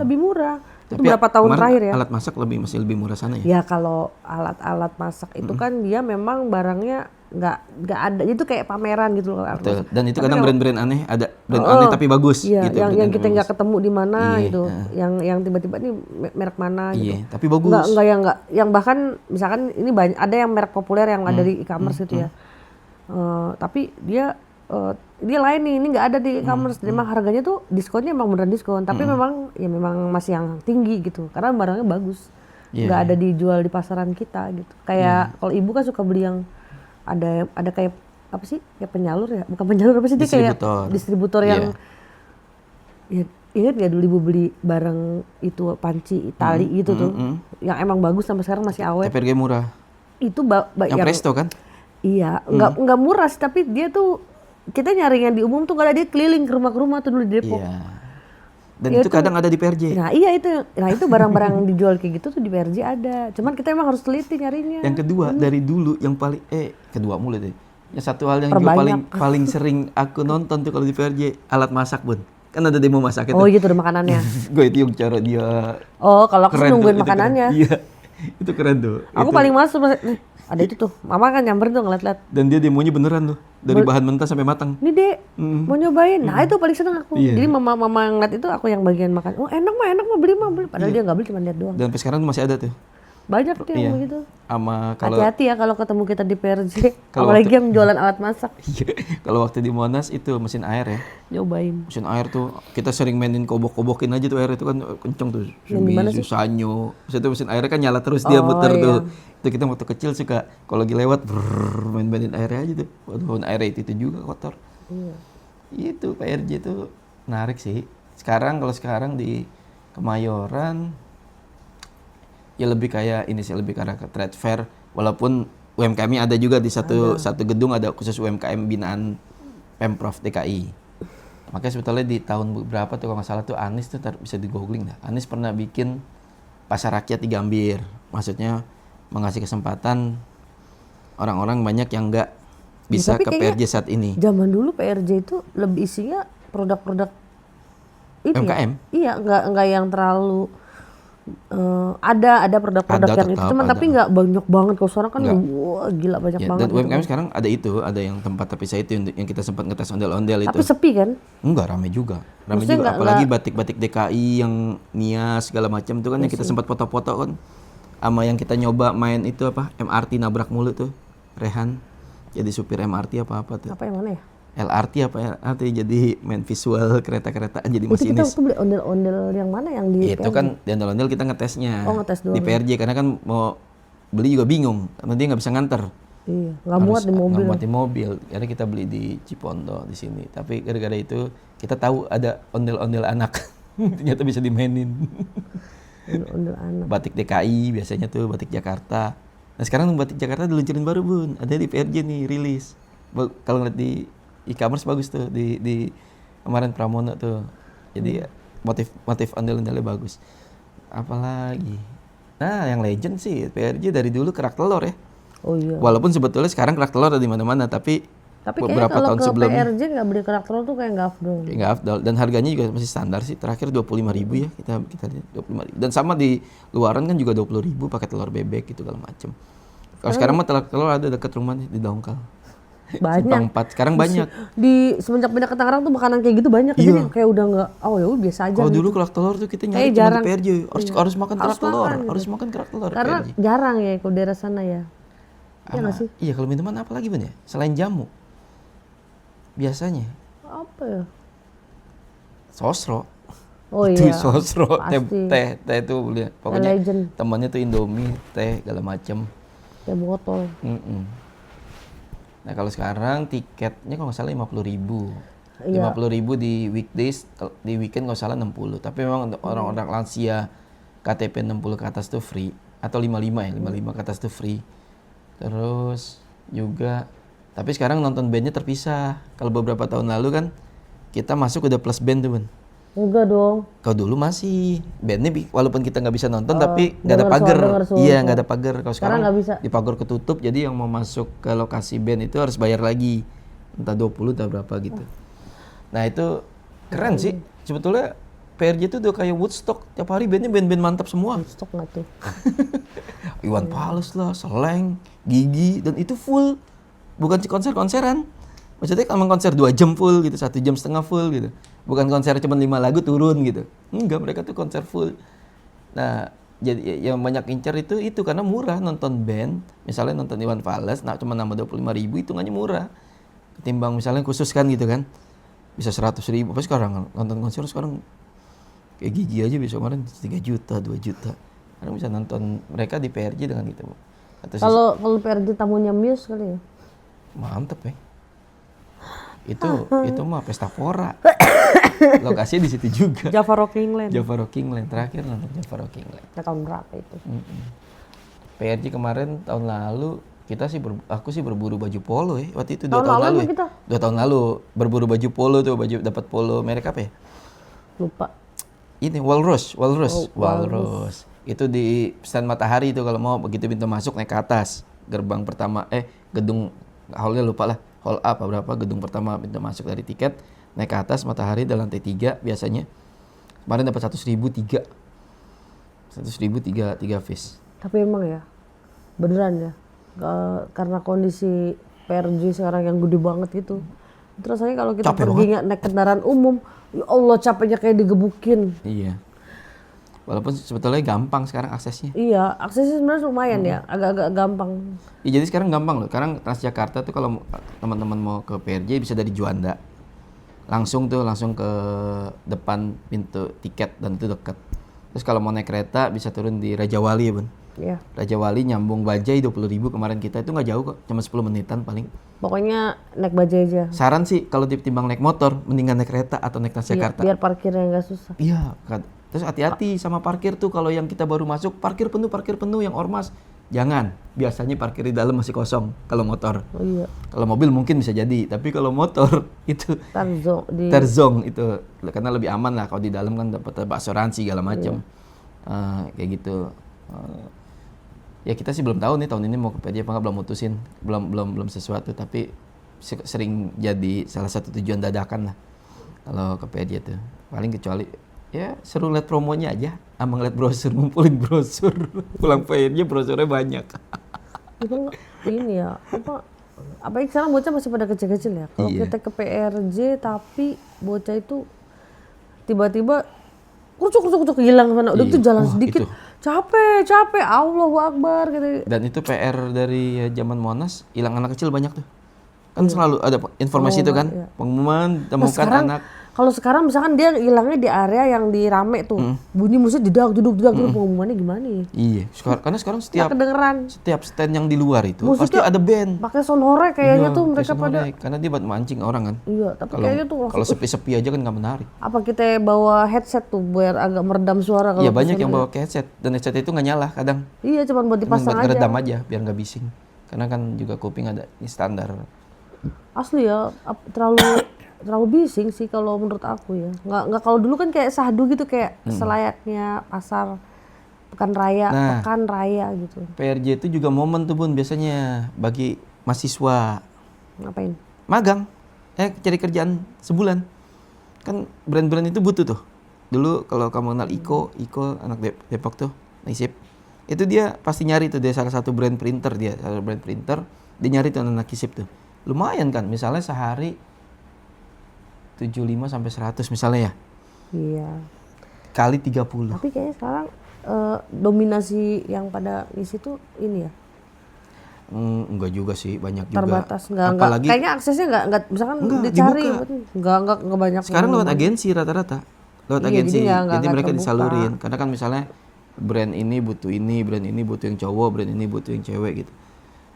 [SPEAKER 2] Lebih murah. Itu
[SPEAKER 1] tapi
[SPEAKER 2] berapa tahun terakhir ya?
[SPEAKER 1] Alat masak masih lebih murah sana ya?
[SPEAKER 2] Ya kalau alat-alat masak itu kan dia memang barangnya nggak ada, itu kayak pameran gitu loh.
[SPEAKER 1] Betul. Dan itu kadang brand-brand aneh, ada brand aneh tapi bagus.
[SPEAKER 2] Iya,
[SPEAKER 1] gitu,
[SPEAKER 2] yang kita nggak ketemu di mana
[SPEAKER 1] Iya,
[SPEAKER 2] gitu, yang tiba-tiba ini merek mana gitu.
[SPEAKER 1] Iya, tapi bagus.
[SPEAKER 2] Nggak yang bahkan misalkan ini banyak ada yang merek populer yang ada di e-commerce gitu ya. Tapi dia lain nih, ini nggak ada di e-commerce. Memang harganya tuh diskonnya emang beneran diskon, tapi memang masih yang tinggi gitu, karena barangnya bagus. Nggak ada dijual di pasaran kita gitu. Kayak kalau ibu kan suka beli yang ada kayak apa sih, kayak penyalur ya, bukan penyalur apa sih, dia kayak distributor yang ya, ingat nggak dulu ibu beli barang itu panci Itali gitu tuh, yang emang bagus sampai sekarang masih awet.
[SPEAKER 1] Tapi harganya murah.
[SPEAKER 2] Itu
[SPEAKER 1] yang Presto kan?
[SPEAKER 2] Iya, nggak murah sih, tapi dia tuh kita nyari yang di umum tuh nggak ada, dia keliling ke rumah tuh dulu di Depok.
[SPEAKER 1] Iya. Dan itu kadang ada di PRJ.
[SPEAKER 2] Nah iya itu barang-barang dijual kayak gitu tuh di PRJ ada. Cuman kita emang harus teliti nyarinya.
[SPEAKER 1] Yang kedua dari dulu yang paling kedua mulu deh. Yang satu hal yang juga paling sering aku nonton tuh kalau di PRJ, alat masak Bun. Kan ada demo masak itu.
[SPEAKER 2] Oh gitu ada makanannya.
[SPEAKER 1] Gue itu yang cara dia.
[SPEAKER 2] Oh kalau aku nungguin makanannya.
[SPEAKER 1] Iya. Itu keren tuh.
[SPEAKER 2] Aku paling masuk ada itu tuh. Mama kan nyamperin tuh ngeliat-liat.
[SPEAKER 1] Dan dia demonya beneran tuh. Dari bahan mentah sampai matang.
[SPEAKER 2] Ini Dek, mau nyobain. Nah itu paling seneng aku. Jadi mama ngeliat itu, aku yang bagian makan. Oh enak mah beli. Padahal dia nggak beli, cuma lihat doang.
[SPEAKER 1] Dan sampai sekarang masih ada tuh.
[SPEAKER 2] Banyak tuh yang begitu.
[SPEAKER 1] Sama kalau
[SPEAKER 2] hati-hati ya kalau ketemu kita di PRJ. Apalagi yang jualan alat masak.
[SPEAKER 1] Kalau waktu di Monas itu mesin air ya.
[SPEAKER 2] Nyobain.
[SPEAKER 1] Mesin air tuh kita sering mainin kobok-kobokin aja tuh air itu kan kenceng tuh. Sanyo. Itu mesin air kan nyala terus dia muter tuh. Itu kita waktu kecil suka kalau lagi lewat main-mainin airnya aja tuh. Waduh, air itu juga kotor. Iya. Itu PRJ tuh menarik sih. Kalau sekarang di Kemayoran ya lebih kayak ini sih, lebih karena ke trade fair, walaupun UMKM-nya ada juga di satu gedung, ada khusus UMKM binaan Pemprov DKI. Makanya sebetulnya di tahun berapa tuh kalau nggak salah tuh Anies tuh bisa di googling dah. Anies pernah bikin pasar rakyat di Gambir. Maksudnya mengasih kesempatan orang-orang banyak yang nggak bisa ke PRJ saat ini.
[SPEAKER 2] Zaman dulu PRJ itu lebih isinya produk-produk itu ya?
[SPEAKER 1] UMKM.
[SPEAKER 2] Iya, nggak yang terlalu ada produk-produk
[SPEAKER 1] Ada,
[SPEAKER 2] yang itu
[SPEAKER 1] tetap
[SPEAKER 2] cuman
[SPEAKER 1] ada.
[SPEAKER 2] tapi nggak banyak banget. Kalau sekarang kan
[SPEAKER 1] Nggak.
[SPEAKER 2] wah gila banyak
[SPEAKER 1] Ya,
[SPEAKER 2] banget
[SPEAKER 1] dan
[SPEAKER 2] gitu
[SPEAKER 1] UMKM
[SPEAKER 2] kan.
[SPEAKER 1] sekarang ada yang tempat terpisah itu yang kita sempat ngetes ondel-ondel itu.
[SPEAKER 2] Tapi sepi kan?
[SPEAKER 1] Enggak, rame juga.
[SPEAKER 2] Maksudnya nggak
[SPEAKER 1] Apalagi batik-batik DKI yang Nias segala macam itu kan yang kita sempat foto-foto kan. Sama yang kita nyoba main itu apa? MRT nabrak mulu tuh. Rehan jadi supir MRT apa tuh.
[SPEAKER 2] apa yang mana ya?
[SPEAKER 1] LRT apa LRT jadi main visual kereta-keretaan jadi
[SPEAKER 2] Itu kita
[SPEAKER 1] masinis.
[SPEAKER 2] waktu beli ondel-ondel yang mana yang di
[SPEAKER 1] Itu kan di ondel-ondel kita ngetesnya.
[SPEAKER 2] Oh, ngetes doang.
[SPEAKER 1] Di PRJ karena kan mau beli juga bingung. Karena dia nggak bisa nganter.
[SPEAKER 2] Iya, nggak muat di mobil.
[SPEAKER 1] Nggak muat di mobil. Karena kita beli di Cipondo di sini. Tapi gara-gara itu kita tahu ada ondel-ondel anak. Ternyata bisa dimainin.
[SPEAKER 2] Ondel anak.
[SPEAKER 1] Batik DKI biasanya tuh, batik Jakarta. Nah sekarang batik Jakarta diluncurin baru bun. Ada di PRJ nih rilis. Kalau ngeliat di e-commerce bagus tuh di kemarin Pramono tuh. Jadi motif ondel-ondelnya bagus. Apalagi. Nah yang legend sih PRJ dari dulu kerak telur ya.
[SPEAKER 2] Oh iya.
[SPEAKER 1] Walaupun sebetulnya sekarang kerak telur ada di mana-mana, tapi
[SPEAKER 2] Tapi
[SPEAKER 1] beberapa
[SPEAKER 2] kayaknya kalau
[SPEAKER 1] tahun
[SPEAKER 2] ke
[SPEAKER 1] sebelumnya
[SPEAKER 2] PRJ nggak beli kerak telur tuh kayak nggak afdol.
[SPEAKER 1] nggak afdal dan harganya juga masih standar sih. Terakhir 25.000 ya kita lihat 25.000. Dan sama di luaran kan juga 20.000 pakai telur bebek gitu segala macem. Kalau sekarang mah telur ada dekat rumah nih di Dongkal. Simpang
[SPEAKER 2] Banyak.
[SPEAKER 1] 4. Sekarang banyak.
[SPEAKER 2] Di semenjak pindah ke Tangerang tuh makanan kayak gitu banyak.
[SPEAKER 1] Iya.
[SPEAKER 2] Jadi kayak udah nggak, oh ya udah biasa aja.
[SPEAKER 1] Kalau
[SPEAKER 2] gitu.
[SPEAKER 1] dulu kerak telur tuh kita nyari
[SPEAKER 2] Kayak
[SPEAKER 1] cuma
[SPEAKER 2] jarang.
[SPEAKER 1] di PRJ. Harus makan kerak telur,
[SPEAKER 2] makan gitu.
[SPEAKER 1] harus makan kerak telur
[SPEAKER 2] Karena
[SPEAKER 1] PRJ.
[SPEAKER 2] jarang ya kalau daerah sana ya. Iya nggak sih?
[SPEAKER 1] Iya, kalau minuman apa lagi Bun ya? Selain jamu. Biasanya
[SPEAKER 2] Apa ya?
[SPEAKER 1] sosro.
[SPEAKER 2] Oh
[SPEAKER 1] Itu
[SPEAKER 2] iya.
[SPEAKER 1] sosro,
[SPEAKER 2] Pasti.
[SPEAKER 1] teh itu boleh. Pokoknya
[SPEAKER 2] Legend.
[SPEAKER 1] temannya tuh Indomie, teh segala macem.
[SPEAKER 2] Teh botol.
[SPEAKER 1] Nah kalau sekarang tiketnya kalau nggak salah 50.000.
[SPEAKER 2] Iya.
[SPEAKER 1] 50.000 di weekdays, di weekend kalau salah 60. Tapi memang untuk orang-orang lansia KTP 60 ke atas tuh free. Atau 55 ya, 55 ke atas tuh free. Terus juga, tapi sekarang nonton bandnya terpisah. Kalau beberapa tahun lalu kan kita masuk udah plus band tuh Bun.
[SPEAKER 2] Enggak dong.
[SPEAKER 1] Kalau dulu masih bandnya walaupun kita nggak bisa nonton tapi nggak ada
[SPEAKER 2] dengar
[SPEAKER 1] pagar.
[SPEAKER 2] suara.
[SPEAKER 1] Iya nggak ada pagar. Kalau sekarang
[SPEAKER 2] nggak bisa.
[SPEAKER 1] di pagar ketutup jadi yang mau masuk ke lokasi band itu harus bayar lagi. Entah 20 atau berapa gitu. Nah itu keren sih. Sebetulnya PRJ itu udah kayak Woodstock. Tiap hari bandnya band-band mantap semua.
[SPEAKER 2] Stok nggak tuh?
[SPEAKER 1] Iwan Fals lah, Seleng, Gigi, dan itu full. Bukan konser-konseran. Maksudnya emang konser 2 jam full gitu, 1 jam setengah full gitu. Bukan konser cuma 5 lagu turun gitu. Enggak, mereka tuh konser full. Nah, jadi yang banyak incar itu karena murah nonton band. Misalnya nonton Iwan Fals, nah cuma nambah 25.000 hitungannya murah. Ketimbang misalnya khusus kan gitu kan. Bisa 100.000. Apa sekarang nonton konser sekarang kayak Gigi aja bisa kemarin 3 juta, 2 juta. Karena bisa nonton mereka di PRJ dengan gitu.
[SPEAKER 2] Kalau PRJ tamunya Muse kali ya?
[SPEAKER 1] Mantep ya. Itu mah pesta pora. Lokasinya di situ juga.
[SPEAKER 2] Java Rocking Land.
[SPEAKER 1] Java Rocking Land terakhir nonton Java Rocking Land.
[SPEAKER 2] Ya, tahun berapa itu?
[SPEAKER 1] PRJ kemarin tahun lalu aku sih berburu baju polo ya. Waktu itu 2
[SPEAKER 2] Tahun
[SPEAKER 1] tahun
[SPEAKER 2] lalu
[SPEAKER 1] lalu.
[SPEAKER 2] emang kita?
[SPEAKER 1] 2 tahun lalu berburu baju polo tuh, dapat polo merek apa ya?
[SPEAKER 2] Lupa.
[SPEAKER 1] Ini Walrus. Itu di stand Matahari itu kalau mau begitu pintu masuk naik ke atas. Gerbang pertama gedung hallnya lupa lah. Hall A apa berapa gedung pertama pintu masuk dari tiket naik ke atas Matahari di lantai 3 biasanya. Kemarin dapat 100.000 3 piece.
[SPEAKER 2] Tapi emang ya beneran ya. Karena kondisi PRJ sekarang yang gede banget gitu. Terus rasanya kalau kita
[SPEAKER 1] Capek
[SPEAKER 2] pergi nggak naik kendaraan umum, ya Allah capeknya kayak digebukin.
[SPEAKER 1] Iya. Walaupun sebetulnya gampang sekarang aksesnya.
[SPEAKER 2] Iya, aksesnya sebenarnya lumayan ya, agak-agak gampang.
[SPEAKER 1] Ya, jadi sekarang gampang loh. Sekarang Transjakarta tuh kalau teman-teman mau ke PRJ bisa dari Juanda. Langsung ke depan pintu tiket dan itu dekat. Terus kalau mau naik kereta bisa turun di Raja Wali ya Bun.
[SPEAKER 2] Iya.
[SPEAKER 1] Raja Wali nyambung Bajai 20.000 kemarin kita itu nggak jauh kok, cuma 10 menitan paling.
[SPEAKER 2] Pokoknya naik bajai aja.
[SPEAKER 1] Saran sih kalau ditimbang naik motor, mendingan naik kereta atau naik Transjakarta.
[SPEAKER 2] Biar parkirnya nggak susah.
[SPEAKER 1] Iya, terus hati-hati sama parkir tuh kalau yang kita baru masuk parkir penuh yang ormas. Jangan, biasanya parkir di dalam masih kosong kalau motor.
[SPEAKER 2] Oh iya.
[SPEAKER 1] Kalau mobil mungkin bisa jadi, tapi kalau motor itu terzong itu karena lebih aman lah kalau di dalam kan dapat asuransi segala macam. Kayak gitu. Ya kita sih belum tahu nih tahun ini mau ke PJ apa nggak, belum mutusin, belum sesuatu, tapi sering jadi salah satu tujuan dadakan lah kalau ke PRJ tuh. Paling kecuali ya seru liat promonya aja, sama ngeliat brosur, ngumpulin brosur. Pulang PRJ brosurnya banyak.
[SPEAKER 2] Itu ini ya, apalagi sekarang bocah masih pada kecil-kecil ya. Kalau
[SPEAKER 1] Iya.
[SPEAKER 2] kita ke PRJ tapi bocah itu tiba-tiba kucuk hilang sana. Udah itu
[SPEAKER 1] Iya.
[SPEAKER 2] jalan
[SPEAKER 1] Wah,
[SPEAKER 2] sedikit.
[SPEAKER 1] itu.
[SPEAKER 2] Capek, Allahu Akbar gitu.
[SPEAKER 1] Dan itu PR dari zaman Monas, hilang anak kecil banyak tuh. Kan selalu ada informasi itu kan,
[SPEAKER 2] iya.
[SPEAKER 1] pengumuman
[SPEAKER 2] Nah,
[SPEAKER 1] temukan
[SPEAKER 2] sekarang
[SPEAKER 1] anak.
[SPEAKER 2] kalau sekarang misalkan dia hilangnya di area yang di rame tuh. Bunyi musik duduk pengumumannya gimana ya?
[SPEAKER 1] Iya, karena sekarang
[SPEAKER 2] Nggak kedengeran.
[SPEAKER 1] setiap stand yang di luar itu pasti
[SPEAKER 2] Musiknya
[SPEAKER 1] ada band.
[SPEAKER 2] pakai sonore kayaknya
[SPEAKER 1] Iya,
[SPEAKER 2] tuh mereka
[SPEAKER 1] kayak
[SPEAKER 2] pada.
[SPEAKER 1] sonorek. Karena dia buat mancing orang kan.
[SPEAKER 2] Iya, tapi kayaknya tuh
[SPEAKER 1] Kalau sepi-sepi aja kan nggak menarik.
[SPEAKER 2] apa kita bawa headset tuh biar agak meredam suara kalau
[SPEAKER 1] Iya, banyak
[SPEAKER 2] kesana
[SPEAKER 1] yang
[SPEAKER 2] ya?
[SPEAKER 1] bawa headset dan headset itu nggak nyala kadang.
[SPEAKER 2] Iya, cuman buat
[SPEAKER 1] Cuman
[SPEAKER 2] dipasang
[SPEAKER 1] buat
[SPEAKER 2] aja.
[SPEAKER 1] ngeredam aja biar nggak bising. Karena kan juga kuping ada ini standar.
[SPEAKER 2] Asli ya, terlalu bising sih kalau menurut aku ya. Nggak kalau dulu kan kayak sahdu gitu kayak selayaknya pasar pekan raya gitu.
[SPEAKER 1] PRJ itu juga momen tuh Bun biasanya bagi mahasiswa
[SPEAKER 2] Ngapain?
[SPEAKER 1] magang. Cari kerjaan sebulan. Kan brand-brand itu butuh tuh. Dulu kalau kamu kenal Iko anak Depok tuh, Nisip. Itu dia pasti nyari tuh dia salah satu brand printer dia nyari tuh anak Kisip tuh. Lumayan kan, misalnya sehari 75 sampai 100 misalnya ya.
[SPEAKER 2] Iya.
[SPEAKER 1] Kali 30.
[SPEAKER 2] Tapi kayaknya sekarang dominasi yang pada isi tuh ini ya
[SPEAKER 1] Enggak juga sih, banyak juga.
[SPEAKER 2] terbatas. Nggak
[SPEAKER 1] Apalagi
[SPEAKER 2] kayaknya aksesnya nggak misalkan
[SPEAKER 1] Enggak,
[SPEAKER 2] dicari
[SPEAKER 1] dibuka.
[SPEAKER 2] nggak banyak.
[SPEAKER 1] sekarang lewat agensi rata-rata. Lewat
[SPEAKER 2] Iya,
[SPEAKER 1] agensi.
[SPEAKER 2] jadi nggak
[SPEAKER 1] Jadi mereka
[SPEAKER 2] terbuka.
[SPEAKER 1] disalurin. Karena kan misalnya brand ini butuh ini, brand ini butuh yang cowok, brand ini butuh yang cewek gitu.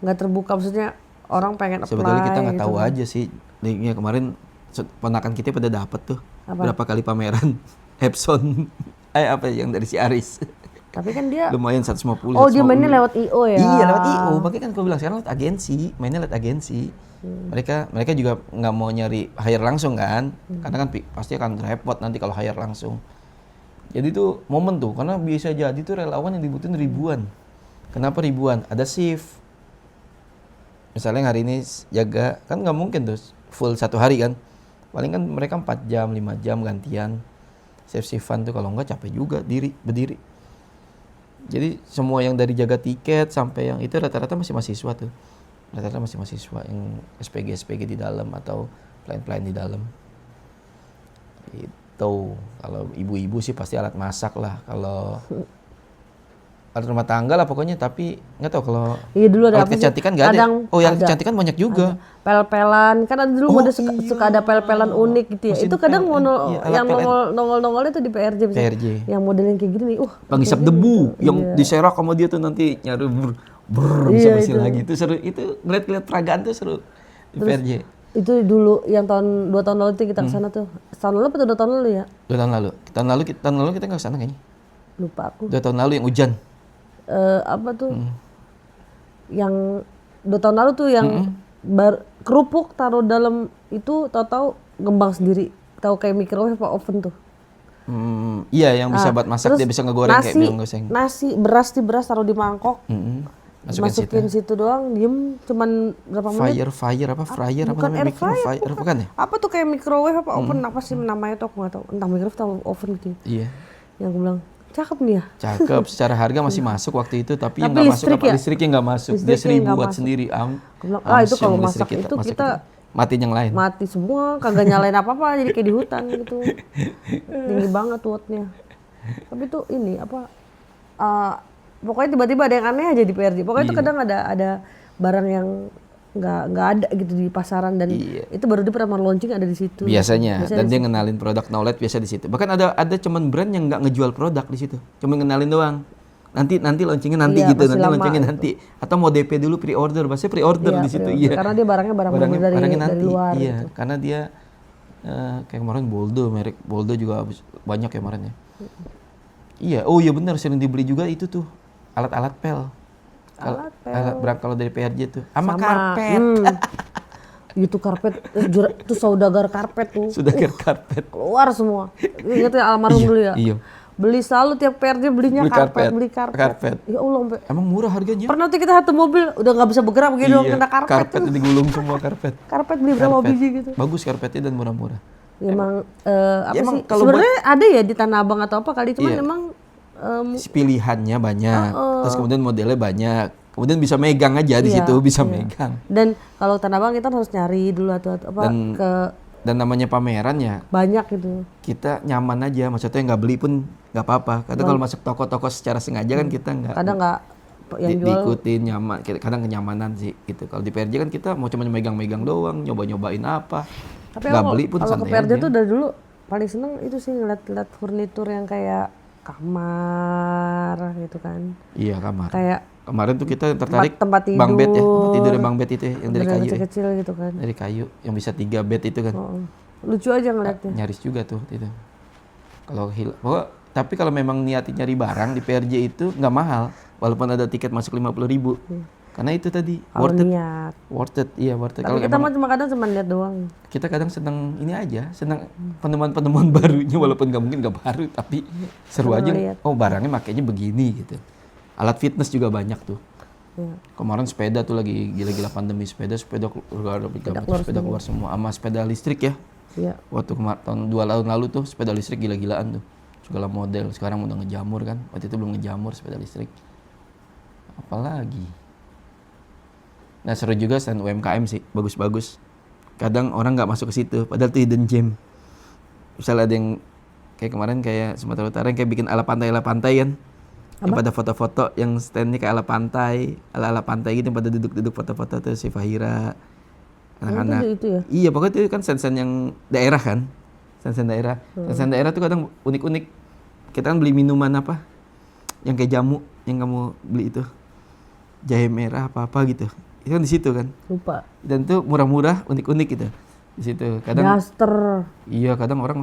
[SPEAKER 2] Nggak terbuka, maksudnya orang pengen apply.
[SPEAKER 1] Sebetulnya kita nggak
[SPEAKER 2] gitu
[SPEAKER 1] tahu
[SPEAKER 2] kan.
[SPEAKER 1] aja sih. Linknya kemarin ponakan kita pada dapat tuh.
[SPEAKER 2] Apa?
[SPEAKER 1] Berapa kali pameran Epson. Apa yang dari si Aris.
[SPEAKER 2] Tapi kan dia
[SPEAKER 1] Lumayan 150.
[SPEAKER 2] oh dia
[SPEAKER 1] 150.
[SPEAKER 2] mainnya lewat IO ya.
[SPEAKER 1] Iya lewat IO, makanya kan gue bilang sekarang lewat agensi, mainnya lewat agensi. Mereka juga nggak mau nyari hire langsung kan, karena kan pasti akan repot nanti kalau hire langsung. Jadi itu momen tuh, karena bisa jadi tuh relawan yang dibutuhin ribuan. Kenapa ribuan? Ada shift. Misalnya hari ini jaga, kan nggak mungkin tuh full satu hari kan. Paling kan mereka 4 jam, 5 jam gantian. Shift-shiftan tuh kalau nggak capek juga berdiri. Jadi semua yang dari jaga tiket sampai yang itu rata-rata masih mahasiswa tuh. Rata-rata masih mahasiswa yang SPG di dalam atau plan-plan di dalam. Itu kalau ibu-ibu sih pasti alat masak lah. Kalau alat rumah tangga lah pokoknya, tapi nggak tahu kalau
[SPEAKER 2] Iya dulu ada
[SPEAKER 1] alat kecantikan nggak ada. Oh yang kecantikan banyak juga.
[SPEAKER 2] Pel-pelan, kan ada dulu
[SPEAKER 1] Oh,
[SPEAKER 2] ada suka ada pel-pelan unik gitu ya.
[SPEAKER 1] Mesin
[SPEAKER 2] Itu kadang
[SPEAKER 1] PLN. Iya, alat
[SPEAKER 2] yang
[SPEAKER 1] PLN.
[SPEAKER 2] nongol itu di PRJ misalnya.
[SPEAKER 1] PRJ.
[SPEAKER 2] Yang modelnya kayak gini nih.
[SPEAKER 1] Penghisap
[SPEAKER 2] kayak gini
[SPEAKER 1] debu
[SPEAKER 2] gitu.
[SPEAKER 1] yang
[SPEAKER 2] Iya.
[SPEAKER 1] diserak sama dia tuh nanti nyari bisa bersih lagi. Itu seru. Itu ngeliat peragaan tuh seru di PRJ.
[SPEAKER 2] Itu dulu yang 2 tahun lalu tuh kita ke sana tuh. Tahun lalu atau 2 tahun lalu ya?
[SPEAKER 1] 2 tahun lalu. Tahun lalu kita nggak kesana kayaknya.
[SPEAKER 2] Lupa aku.
[SPEAKER 1] 2 tahun lalu yang hujan.
[SPEAKER 2] Apa tuh? Yang 2 tahun lalu tuh yang kerupuk taruh dalam itu tahu-tahu ngembang sendiri. Tahu kayak microwave apa oven tuh.
[SPEAKER 1] Iya yang bisa buat masak,
[SPEAKER 2] Terus
[SPEAKER 1] dia bisa ngegoreng kayak bilang goseng.
[SPEAKER 2] Nasi, beras taruh di mangkok. Masukin situ doang, diem cuman berapa menit.
[SPEAKER 1] Fryer apa
[SPEAKER 2] Bukan
[SPEAKER 1] namanya?
[SPEAKER 2] air fryer,
[SPEAKER 1] Bukan ya?
[SPEAKER 2] Apa tuh kayak microwave apa oven apa sih namanya tuh aku nggak tahu. Entah microwave atau oven gitu.
[SPEAKER 1] Iya.
[SPEAKER 2] Yang aku bilang cakep nih ya.
[SPEAKER 1] Cakep, secara harga masih masuk waktu itu, tapi yang
[SPEAKER 2] Tapi
[SPEAKER 1] nggak masuk
[SPEAKER 2] listrik
[SPEAKER 1] apa?
[SPEAKER 2] ya?
[SPEAKER 1] Listriknya nggak masuk. Dia
[SPEAKER 2] Listriknya
[SPEAKER 1] 1000
[SPEAKER 2] nggak
[SPEAKER 1] watt
[SPEAKER 2] masuk.
[SPEAKER 1] sendiri.
[SPEAKER 2] Aku bilang, itu kalau
[SPEAKER 1] Amsyong
[SPEAKER 2] masak
[SPEAKER 1] listrik
[SPEAKER 2] itu
[SPEAKER 1] masuk
[SPEAKER 2] kita
[SPEAKER 1] matiin yang lain.
[SPEAKER 2] mati semua, kagak nyalain apa-apa, jadi kayak di hutan gitu. Tinggi banget wattnya. Tapi tuh ini apa? Pokoknya tiba-tiba ada yang aneh aja di PRJ. Pokoknya itu kadang ada barang yang nggak ada gitu di pasaran dan itu baru dia pernah launching ada di situ.
[SPEAKER 1] Biasanya, dan
[SPEAKER 2] di
[SPEAKER 1] dia ngenalin produk knowledge biasa di situ. Bahkan ada cuman brand yang nggak ngejual produk di situ, cuma ngenalin doang. Nanti launchingnya nanti
[SPEAKER 2] Iya,
[SPEAKER 1] gitu,
[SPEAKER 2] masih
[SPEAKER 1] nanti
[SPEAKER 2] lama
[SPEAKER 1] launchingnya
[SPEAKER 2] gitu.
[SPEAKER 1] nanti. Atau mau DP dulu pre-order, bahasanya pre-order
[SPEAKER 2] Iya,
[SPEAKER 1] di situ.
[SPEAKER 2] pre-order.
[SPEAKER 1] Iya.
[SPEAKER 2] Karena dia barangnya dari
[SPEAKER 1] nanti.
[SPEAKER 2] luar.
[SPEAKER 1] Iya,
[SPEAKER 2] Gitu.
[SPEAKER 1] karena dia kayak kemarin merek Boldo juga banyak ya kemarin ya. Iya, oh iya benar, sering dibeli juga itu tuh alat-alat pel. Alat kalau dari PRJ tuh, sama karpet.
[SPEAKER 2] Itu karpet, itu saudagar karpet tuh.
[SPEAKER 1] Sudah karpet.
[SPEAKER 2] Keluar semua. Ingat ya almarhum dulu ya.
[SPEAKER 1] Iya.
[SPEAKER 2] Beli selalu tiap PRJ belinya beli karpet. Ya Allah, sampai
[SPEAKER 1] Emang murah harganya?
[SPEAKER 2] pernah tuh kita satu mobil udah nggak bisa bergerak begini dong kena karpet.
[SPEAKER 1] Karpet digulung semua karpet.
[SPEAKER 2] Karpet beli berapa biji gitu.
[SPEAKER 1] Bagus karpetnya dan murah-murah.
[SPEAKER 2] Emang apa
[SPEAKER 1] emang
[SPEAKER 2] sih?
[SPEAKER 1] kalau
[SPEAKER 2] Sebenarnya ada ya di Tanah Abang atau apa kali, cuman
[SPEAKER 1] Iya.
[SPEAKER 2] emang
[SPEAKER 1] pilihannya banyak, terus kemudian modelnya banyak, kemudian bisa megang aja di situ, bisa megang.
[SPEAKER 2] dan kalau Tanah Abang kita harus nyari dulu atau apa
[SPEAKER 1] Dan
[SPEAKER 2] ke
[SPEAKER 1] dan namanya pameran ya
[SPEAKER 2] banyak gitu.
[SPEAKER 1] kita nyaman aja, maksudnya nggak beli pun nggak apa-apa. Kadang kalau masuk toko-toko secara sengaja kan kita nggak
[SPEAKER 2] Kadang nggak yang jual
[SPEAKER 1] diikutin nyaman, kadang kenyamanan sih gitu. Kalau di PRJ kan kita mau cuma megang-megang doang, nyoba-nyobain apa,
[SPEAKER 2] tapi
[SPEAKER 1] nggak beli pun
[SPEAKER 2] kalau ke
[SPEAKER 1] santai
[SPEAKER 2] PRJ
[SPEAKER 1] aja.
[SPEAKER 2] tuh dari dulu paling seneng itu sih ngeliat-ngeliat furnitur yang kayak kamar gitu kan.
[SPEAKER 1] Iya kamar.
[SPEAKER 2] Kayak
[SPEAKER 1] Kemarin tuh kita tertarik
[SPEAKER 2] tempat
[SPEAKER 1] bang bed ya, tempat
[SPEAKER 2] tidur.
[SPEAKER 1] tidurnya bang bed itu ya, yang dari
[SPEAKER 2] beneran
[SPEAKER 1] kayu ya.
[SPEAKER 2] kecil-kecil gitu kan.
[SPEAKER 1] Dari kayu yang bisa 3 bed itu kan.
[SPEAKER 2] Oh, lucu aja ngeliatnya.
[SPEAKER 1] Nyaris juga tuh itu. Kalau tapi kalau memang niatin nyari barang di PRJ itu nggak mahal, walaupun ada tiket masuk 50.000. Karena itu tadi
[SPEAKER 2] Kalau niat.
[SPEAKER 1] iya worth it.
[SPEAKER 2] Tapi
[SPEAKER 1] Kalau
[SPEAKER 2] kita mah cuma kadang cuma lihat doang.
[SPEAKER 1] kita kadang seneng ini aja, seneng penemuan-penemuan barunya, walaupun nggak mungkin nggak baru, tapi seru aja.
[SPEAKER 2] lihat.
[SPEAKER 1] Oh barangnya makainya begini gitu. Alat fitness juga banyak tuh.
[SPEAKER 2] Ya.
[SPEAKER 1] Kemarin sepeda tuh lagi gila-gila pandemi, sepeda keluar semua, sama sepeda listrik ya.
[SPEAKER 2] Iya.
[SPEAKER 1] Waktu tahun 2 tahun lalu tuh sepeda listrik gila-gilaan tuh, segala model. Sekarang udah ngejamur kan, waktu itu belum ngejamur sepeda listrik. Apalagi nah seru juga stand UMKM sih, bagus-bagus. Kadang orang nggak masuk ke situ, padahal itu hidden gem. Misalnya ada yang kayak kemarin kayak Sumatera Utara yang kayak bikin ala pantai kan, yang pada foto-foto yang standnya kayak ala pantai gitu, yang pada duduk-duduk foto-foto tuh si Fahira, anak-anak.
[SPEAKER 2] Itu ya.
[SPEAKER 1] Iya pokoknya itu kan stand yang daerah kan, stand daerah. Stand daerah tuh kadang unik-unik. Kita kan beli minuman apa, yang kayak jamu, yang kamu beli itu, jahe merah apa gitu. Itu kan di situ kan.
[SPEAKER 2] Lupa.
[SPEAKER 1] Dan tuh murah-murah, unik-unik gitu. Di situ. Kadang
[SPEAKER 2] Daster.
[SPEAKER 1] iya, kadang orang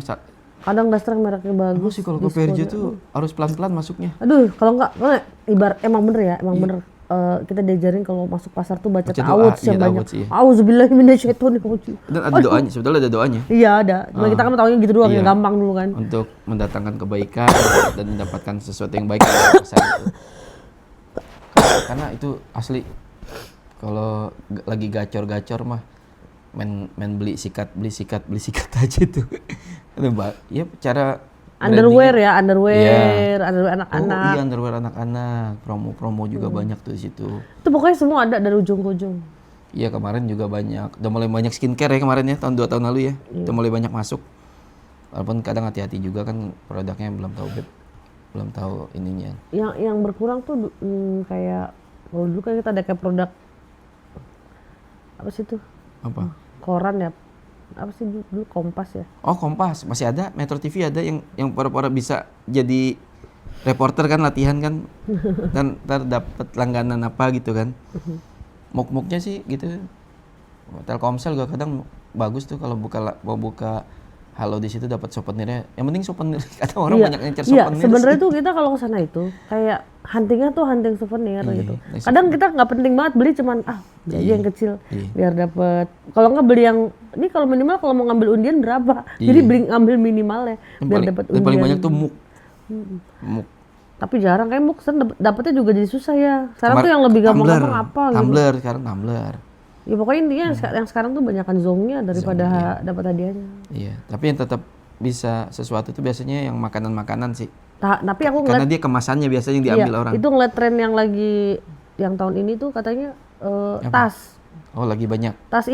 [SPEAKER 2] Kadang daster yang mereknya bagus.
[SPEAKER 1] sih kalau ke PRJ tuh harus pelan-pelan masuknya.
[SPEAKER 2] Aduh, kalau enggak ibarat emang bener ya, emang bener. Kita diajarin kalau masuk pasar tuh baca ta'awudz yang banyak. Auzubillahi minasyaitonir rajim.
[SPEAKER 1] Dan ada doanya, sebetulnya ada doanya.
[SPEAKER 2] Iya ada. Cuma kita kan taunya gitu doang, yang gampang dulu kan.
[SPEAKER 1] Untuk mendatangkan kebaikan dan mendapatkan sesuatu yang baik dari pasar itu. Karena itu asli. Kalau lagi gacor-gacor mah main beli sikat aja tuh. Ya cara
[SPEAKER 2] Underwear ya,
[SPEAKER 1] Iya.
[SPEAKER 2] underwear anak-anak.
[SPEAKER 1] Oh iya, underwear anak-anak. Promo-promo juga banyak tuh di situ.
[SPEAKER 2] Itu pokoknya semua ada dari ujung ke ujung.
[SPEAKER 1] Iya, kemarin juga banyak. Udah mulai banyak skincare ya kemarin ya, tahun 2 tahun lalu ya. Udah mulai banyak masuk. Walaupun kadang hati-hati juga kan produknya belum tahu ininya.
[SPEAKER 2] Yang berkurang tuh kayak kalau dulu kan kita ada kayak produk apa sih tuh?
[SPEAKER 1] Apa?
[SPEAKER 2] Koran ya. Apa sih dulu Kompas ya?
[SPEAKER 1] Oh, Kompas masih ada, Metro TV ada yang pura-pura bisa jadi reporter kan, latihan kan. Dan ntar dapat langganan apa gitu kan. Muk-muknya sih gitu. Telkomsel juga kadang bagus tuh kalau mau buka halo di situ dapat souvenirnya. Yang penting souvenir. Kadang orang banyak ngincer souvenir.
[SPEAKER 2] Iya, sebenarnya tuh kita kalau ke sana itu kayak huntingnya tuh hunting souvenir gitu.
[SPEAKER 1] Nah,
[SPEAKER 2] Kadang kita nggak penting banget beli, cuman beli aja yang kecil biar dapat. Kalau nggak beli yang ini, kalau minimal kalau mau ngambil undian berapa? Jadi ngambil minimalnya biar dapat undian.
[SPEAKER 1] Yang paling banyak tuh muk. Muk.
[SPEAKER 2] Tapi jarang kayak muk, dapetnya juga jadi susah ya. Sekarang tuh yang lebih gampang-gampang apa gitu.
[SPEAKER 1] Tumbler, sekarang tumbler.
[SPEAKER 2] Ya pokoknya intinya yang sekarang tuh banyakan zongnya daripada dapat hadiahnya.
[SPEAKER 1] Iya, tapi yang tetap bisa sesuatu tuh biasanya yang makanan-makanan sih.
[SPEAKER 2] Tapi aku
[SPEAKER 1] Karena dia kemasannya biasanya yang diambil orang.
[SPEAKER 2] Itu ngeliat tren yang lagi yang tahun ini tuh katanya tas.
[SPEAKER 1] Oh, lagi banyak.
[SPEAKER 2] Tas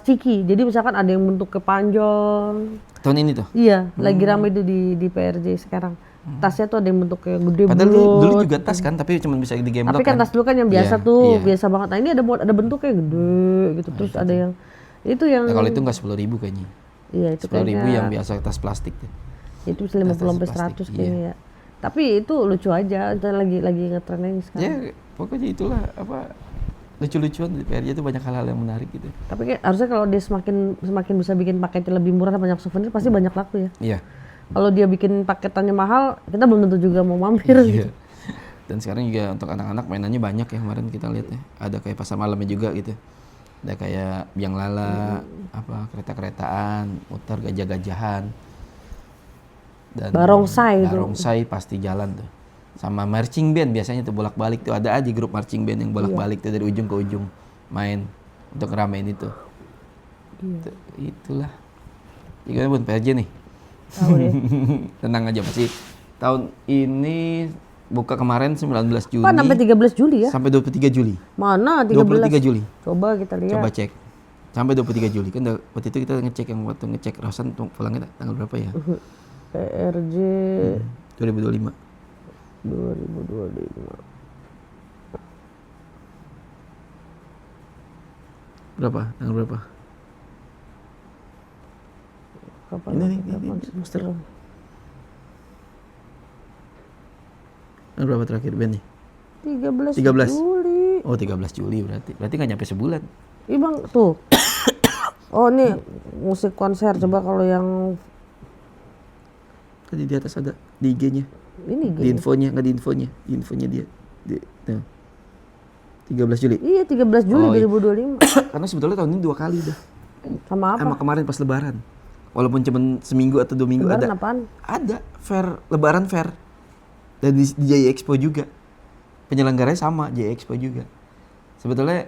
[SPEAKER 2] ciki. Jadi misalkan ada yang bentuknya panjang.
[SPEAKER 1] Tahun ini tuh.
[SPEAKER 2] Iya, lagi ramai itu di PRJ sekarang. Tasnya tuh ada yang bentuknya gede
[SPEAKER 1] Padahal
[SPEAKER 2] bulat.
[SPEAKER 1] dulu juga tas kan, tapi cuma bisa digemblok
[SPEAKER 2] Tapi kan tas dulu kan yang biasa biasa banget. Nah ini ada bentuknya gede gitu. Terus ada yang itu yang.
[SPEAKER 1] Ya, kalau itu nggak 10.000 kayaknya.
[SPEAKER 2] Iya itu
[SPEAKER 1] 10.000 yang biasa tas plastik tuh.
[SPEAKER 2] Itu bisa 50-100 kayaknya ya. Tapi itu lucu aja, kita lagi ngetren aja sekarang.
[SPEAKER 1] Ya pokoknya itulah apa lucu-lucuan di PRJ itu banyak hal-hal yang menarik gitu.
[SPEAKER 2] Tapi harusnya kalau dia semakin bisa bikin paketnya lebih murah dan banyak souvenir pasti banyak laku ya.
[SPEAKER 1] Iya.
[SPEAKER 2] Kalau dia bikin paketannya mahal, kita belum tentu juga mau mampir.
[SPEAKER 1] Iya. Dan sekarang juga untuk anak-anak mainannya banyak ya, kemarin kita lihat ya. Ada kayak pasar malamnya juga gitu. Ada kayak biang lala, apa kereta-keretaan, muter gajah-gajahan. Dan barongsai pasti jalan tuh. Sama marching band biasanya tuh bolak-balik tuh, ada aja grup marching band yang bolak-balik tuh dari ujung ke ujung main untuk ngeramein itu. Itulah. Gimana Bun, PRJ nih?
[SPEAKER 2] Tahu deh.
[SPEAKER 1] Tenang aja pasti. Tahun ini buka kemarin 19 Juni.
[SPEAKER 2] Pan sampai 13 Juli ya?
[SPEAKER 1] Sampai 23 Juli.
[SPEAKER 2] Mana
[SPEAKER 1] 23
[SPEAKER 2] 13?
[SPEAKER 1] Juli.
[SPEAKER 2] Coba kita lihat.
[SPEAKER 1] Coba cek. Sampai 23 Juli. Kan waktu itu kita ngecek yang waktu ngecek Rosan pulangnya tanggal berapa ya?
[SPEAKER 2] PRJ
[SPEAKER 1] 2025.
[SPEAKER 2] 2025.
[SPEAKER 1] Berapa? Tanggal berapa?
[SPEAKER 2] Kapan?
[SPEAKER 1] Ini poster. Tanggal berapa terakhir Ben nih?
[SPEAKER 2] 13
[SPEAKER 1] 13.
[SPEAKER 2] Juli.
[SPEAKER 1] Oh 13 Juli berarti. Berarti nggak nyampe sebulan.
[SPEAKER 2] Ih bang, tuh. Oh ini musik konser. Coba kalau yang
[SPEAKER 1] Tadi di atas ada di IG-nya.
[SPEAKER 2] ini
[SPEAKER 1] Di infonya, nggak di infonya. Di infonya dia. Nah. 13 Juli.
[SPEAKER 2] Iya 13 Juli
[SPEAKER 1] Oh, iya.
[SPEAKER 2] 2025.
[SPEAKER 1] Karena sebetulnya tahun ini 2 kali dah.
[SPEAKER 2] Sama apa?
[SPEAKER 1] Sama kemarin pas lebaran. Walaupun cuma seminggu atau 2 minggu
[SPEAKER 2] Lebaran
[SPEAKER 1] ada.
[SPEAKER 2] apaan?
[SPEAKER 1] Ada fair, lebaran fair. Dan di Jaya Expo juga. Penyelenggaranya sama, Jaya Expo juga. Sebetulnya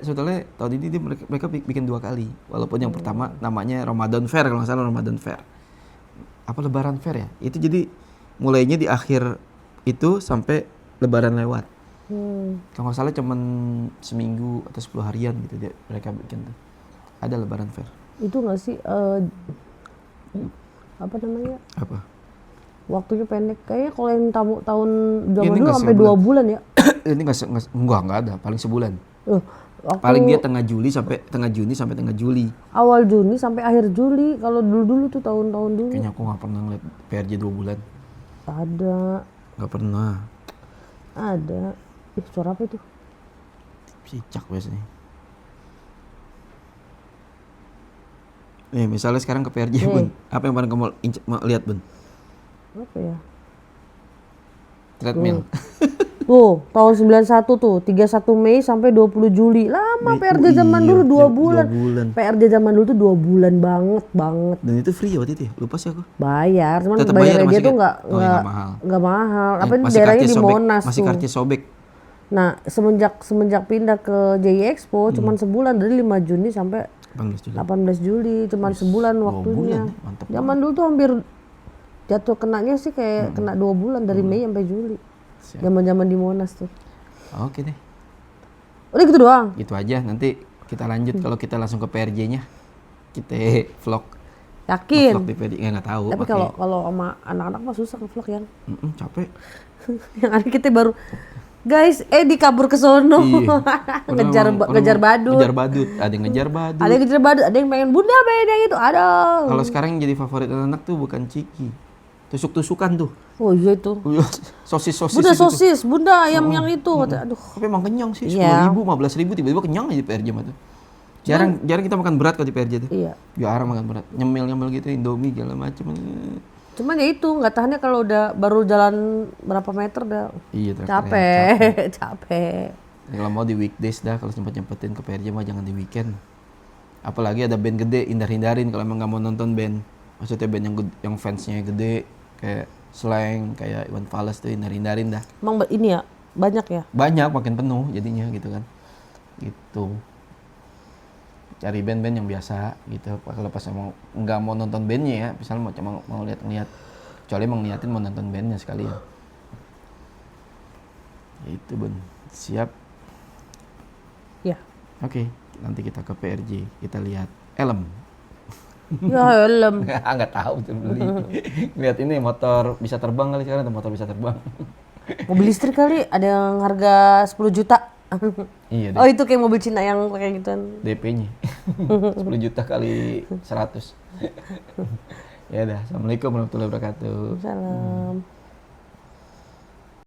[SPEAKER 1] tahun ini mereka bikin 2 kali. Walaupun yang pertama namanya Ramadan Fair, kalau nggak salah Ramadan Fair. Apa lebaran fair ya? Itu jadi mulainya di akhir itu sampai lebaran lewat. Kalau nggak salah cuman seminggu atau 10 harian gitu mereka bikin tuh. Ada lebaran fair.
[SPEAKER 2] Itu nggak sih apa namanya?
[SPEAKER 1] Apa?
[SPEAKER 2] Waktunya pendek. Kayaknya kalau yang tamu tahun zaman
[SPEAKER 1] Ini
[SPEAKER 2] dulu
[SPEAKER 1] nggak
[SPEAKER 2] sampai 2 bulan ya.
[SPEAKER 1] Ini nggak ada, paling sebulan.
[SPEAKER 2] Waktu
[SPEAKER 1] Paling dia tengah Juni sampai tengah Juli.
[SPEAKER 2] awal Juni sampai akhir Juli. Kalau dulu tuh tahun-tahun dulu.
[SPEAKER 1] Kayaknya aku nggak pernah ngeliat PRJ 2 bulan.
[SPEAKER 2] Ada.
[SPEAKER 1] Nggak pernah.
[SPEAKER 2] Ada. Ih, suara apa itu?
[SPEAKER 1] Cicak biasanya. Nih misalnya sekarang ke PRJ Bun. Apa yang paling kamu mau lihat Bun?
[SPEAKER 2] Apa ya?
[SPEAKER 1] Treadmill.
[SPEAKER 2] Tuh, tahun 91 tuh, 31 Mei sampai 20 Juli. Lama PRJ zaman
[SPEAKER 1] iya,
[SPEAKER 2] dulu 2 bulan.
[SPEAKER 1] 2 bulan.
[SPEAKER 2] PRJ zaman dulu tuh 2 bulan banget.
[SPEAKER 1] Dan itu free waktu itu ya? Lupa sih aku.
[SPEAKER 2] Bayar, cuman
[SPEAKER 1] Tetap bayar
[SPEAKER 2] bayarnya dia
[SPEAKER 1] masih
[SPEAKER 2] tuh
[SPEAKER 1] nggak mahal.
[SPEAKER 2] nggak mahal. Apa ini
[SPEAKER 1] Masih
[SPEAKER 2] daerahnya
[SPEAKER 1] karcis
[SPEAKER 2] di
[SPEAKER 1] sobek,
[SPEAKER 2] Monas
[SPEAKER 1] masih
[SPEAKER 2] tuh.
[SPEAKER 1] karcis sobek.
[SPEAKER 2] Nah, semenjak pindah ke JI Expo cuman sebulan dari 5 Juni sampai
[SPEAKER 1] 18 Juli.
[SPEAKER 2] 18 Juli, cuman sebulan
[SPEAKER 1] 2
[SPEAKER 2] waktunya.
[SPEAKER 1] bulan ya, mantap.
[SPEAKER 2] Zaman dulu tuh hampir jatuh kenanya sih kayak kena 2 bulan dari Mei sampai Juli.
[SPEAKER 1] Siap.
[SPEAKER 2] Zaman-zaman di Monas tuh.
[SPEAKER 1] Oke deh.
[SPEAKER 2] Udah gitu doang.
[SPEAKER 1] Gitu aja, nanti kita lanjut kalau kita langsung ke PRJ-nya. Kita vlog.
[SPEAKER 2] Yakin.
[SPEAKER 1] Vlog di PRJ, nggak tahu.
[SPEAKER 2] Tapi kalau sama anak-anak mah susah nge-vlog yang.
[SPEAKER 1] Capek.
[SPEAKER 2] Yang ada kita baru guys, dikabur ke sono.
[SPEAKER 1] Iya.
[SPEAKER 2] ngejar badut.
[SPEAKER 1] Ngejar badut, ada yang ngejar badut.
[SPEAKER 2] Ada yang ngejar badut, ada yang pengen bunda beda gitu. Ada.
[SPEAKER 1] Kalau sekarang yang jadi favorit anak tuh bukan ciki. Tusuk-tusukan tuh.
[SPEAKER 2] Oh iya itu.
[SPEAKER 1] Sosis-sosis
[SPEAKER 2] Bunda
[SPEAKER 1] itu tuh.
[SPEAKER 2] sosis, bunda ayam yang itu. Aduh.
[SPEAKER 1] Tapi emang kenyang sih,
[SPEAKER 2] Iya.
[SPEAKER 1] 10.000, 15.000 tiba-tiba kenyang aja di PRJ mah tuh. Jarang kita makan berat kalau di PRJ tuh.
[SPEAKER 2] Iya.
[SPEAKER 1] Jarang makan berat. Nyemil-nyemil gitu, Indomie segala macem.
[SPEAKER 2] Cuman ya itu nggak tahannya kalau udah baru jalan berapa meter udah
[SPEAKER 1] Iya,
[SPEAKER 2] capek.
[SPEAKER 1] Kalau mau di weekdays dah, kalau sempat-nyempetin ke PRJ mah jangan di weekend. Apalagi ada band gede, hindarin kalau emang nggak mau nonton band. Maksudnya band yang fansnya gede, kayak Slang, kayak Iwan Fals tuh hindarin dah.
[SPEAKER 2] Emang ini ya banyak ya?
[SPEAKER 1] Banyak, makin penuh jadinya gitu kan. Gitu. Cari band-band yang biasa gitu. Kalau pas nggak mau nonton bandnya ya, misalnya cuma mau lihat-lihat. Kecuali emang niatin mau nonton bandnya sekalian. Itu Bun. Siap.
[SPEAKER 2] Ya.
[SPEAKER 1] Oke, nanti kita ke PRJ, kita lihat Elem.
[SPEAKER 2] Ya helm.
[SPEAKER 1] Nggak tahu tuh beli. Lihat ini motor bisa terbang kali sekarang, ada motor bisa terbang.
[SPEAKER 2] Mobil listrik kali ada yang harga 10 juta.
[SPEAKER 1] Iya deh.
[SPEAKER 2] Oh itu kayak mobil Cina yang kayak gituan.
[SPEAKER 1] DP-nya 10 juta kali 100. Ya udah, assalamualaikum warahmatullahi wabarakatuh.
[SPEAKER 2] Salam.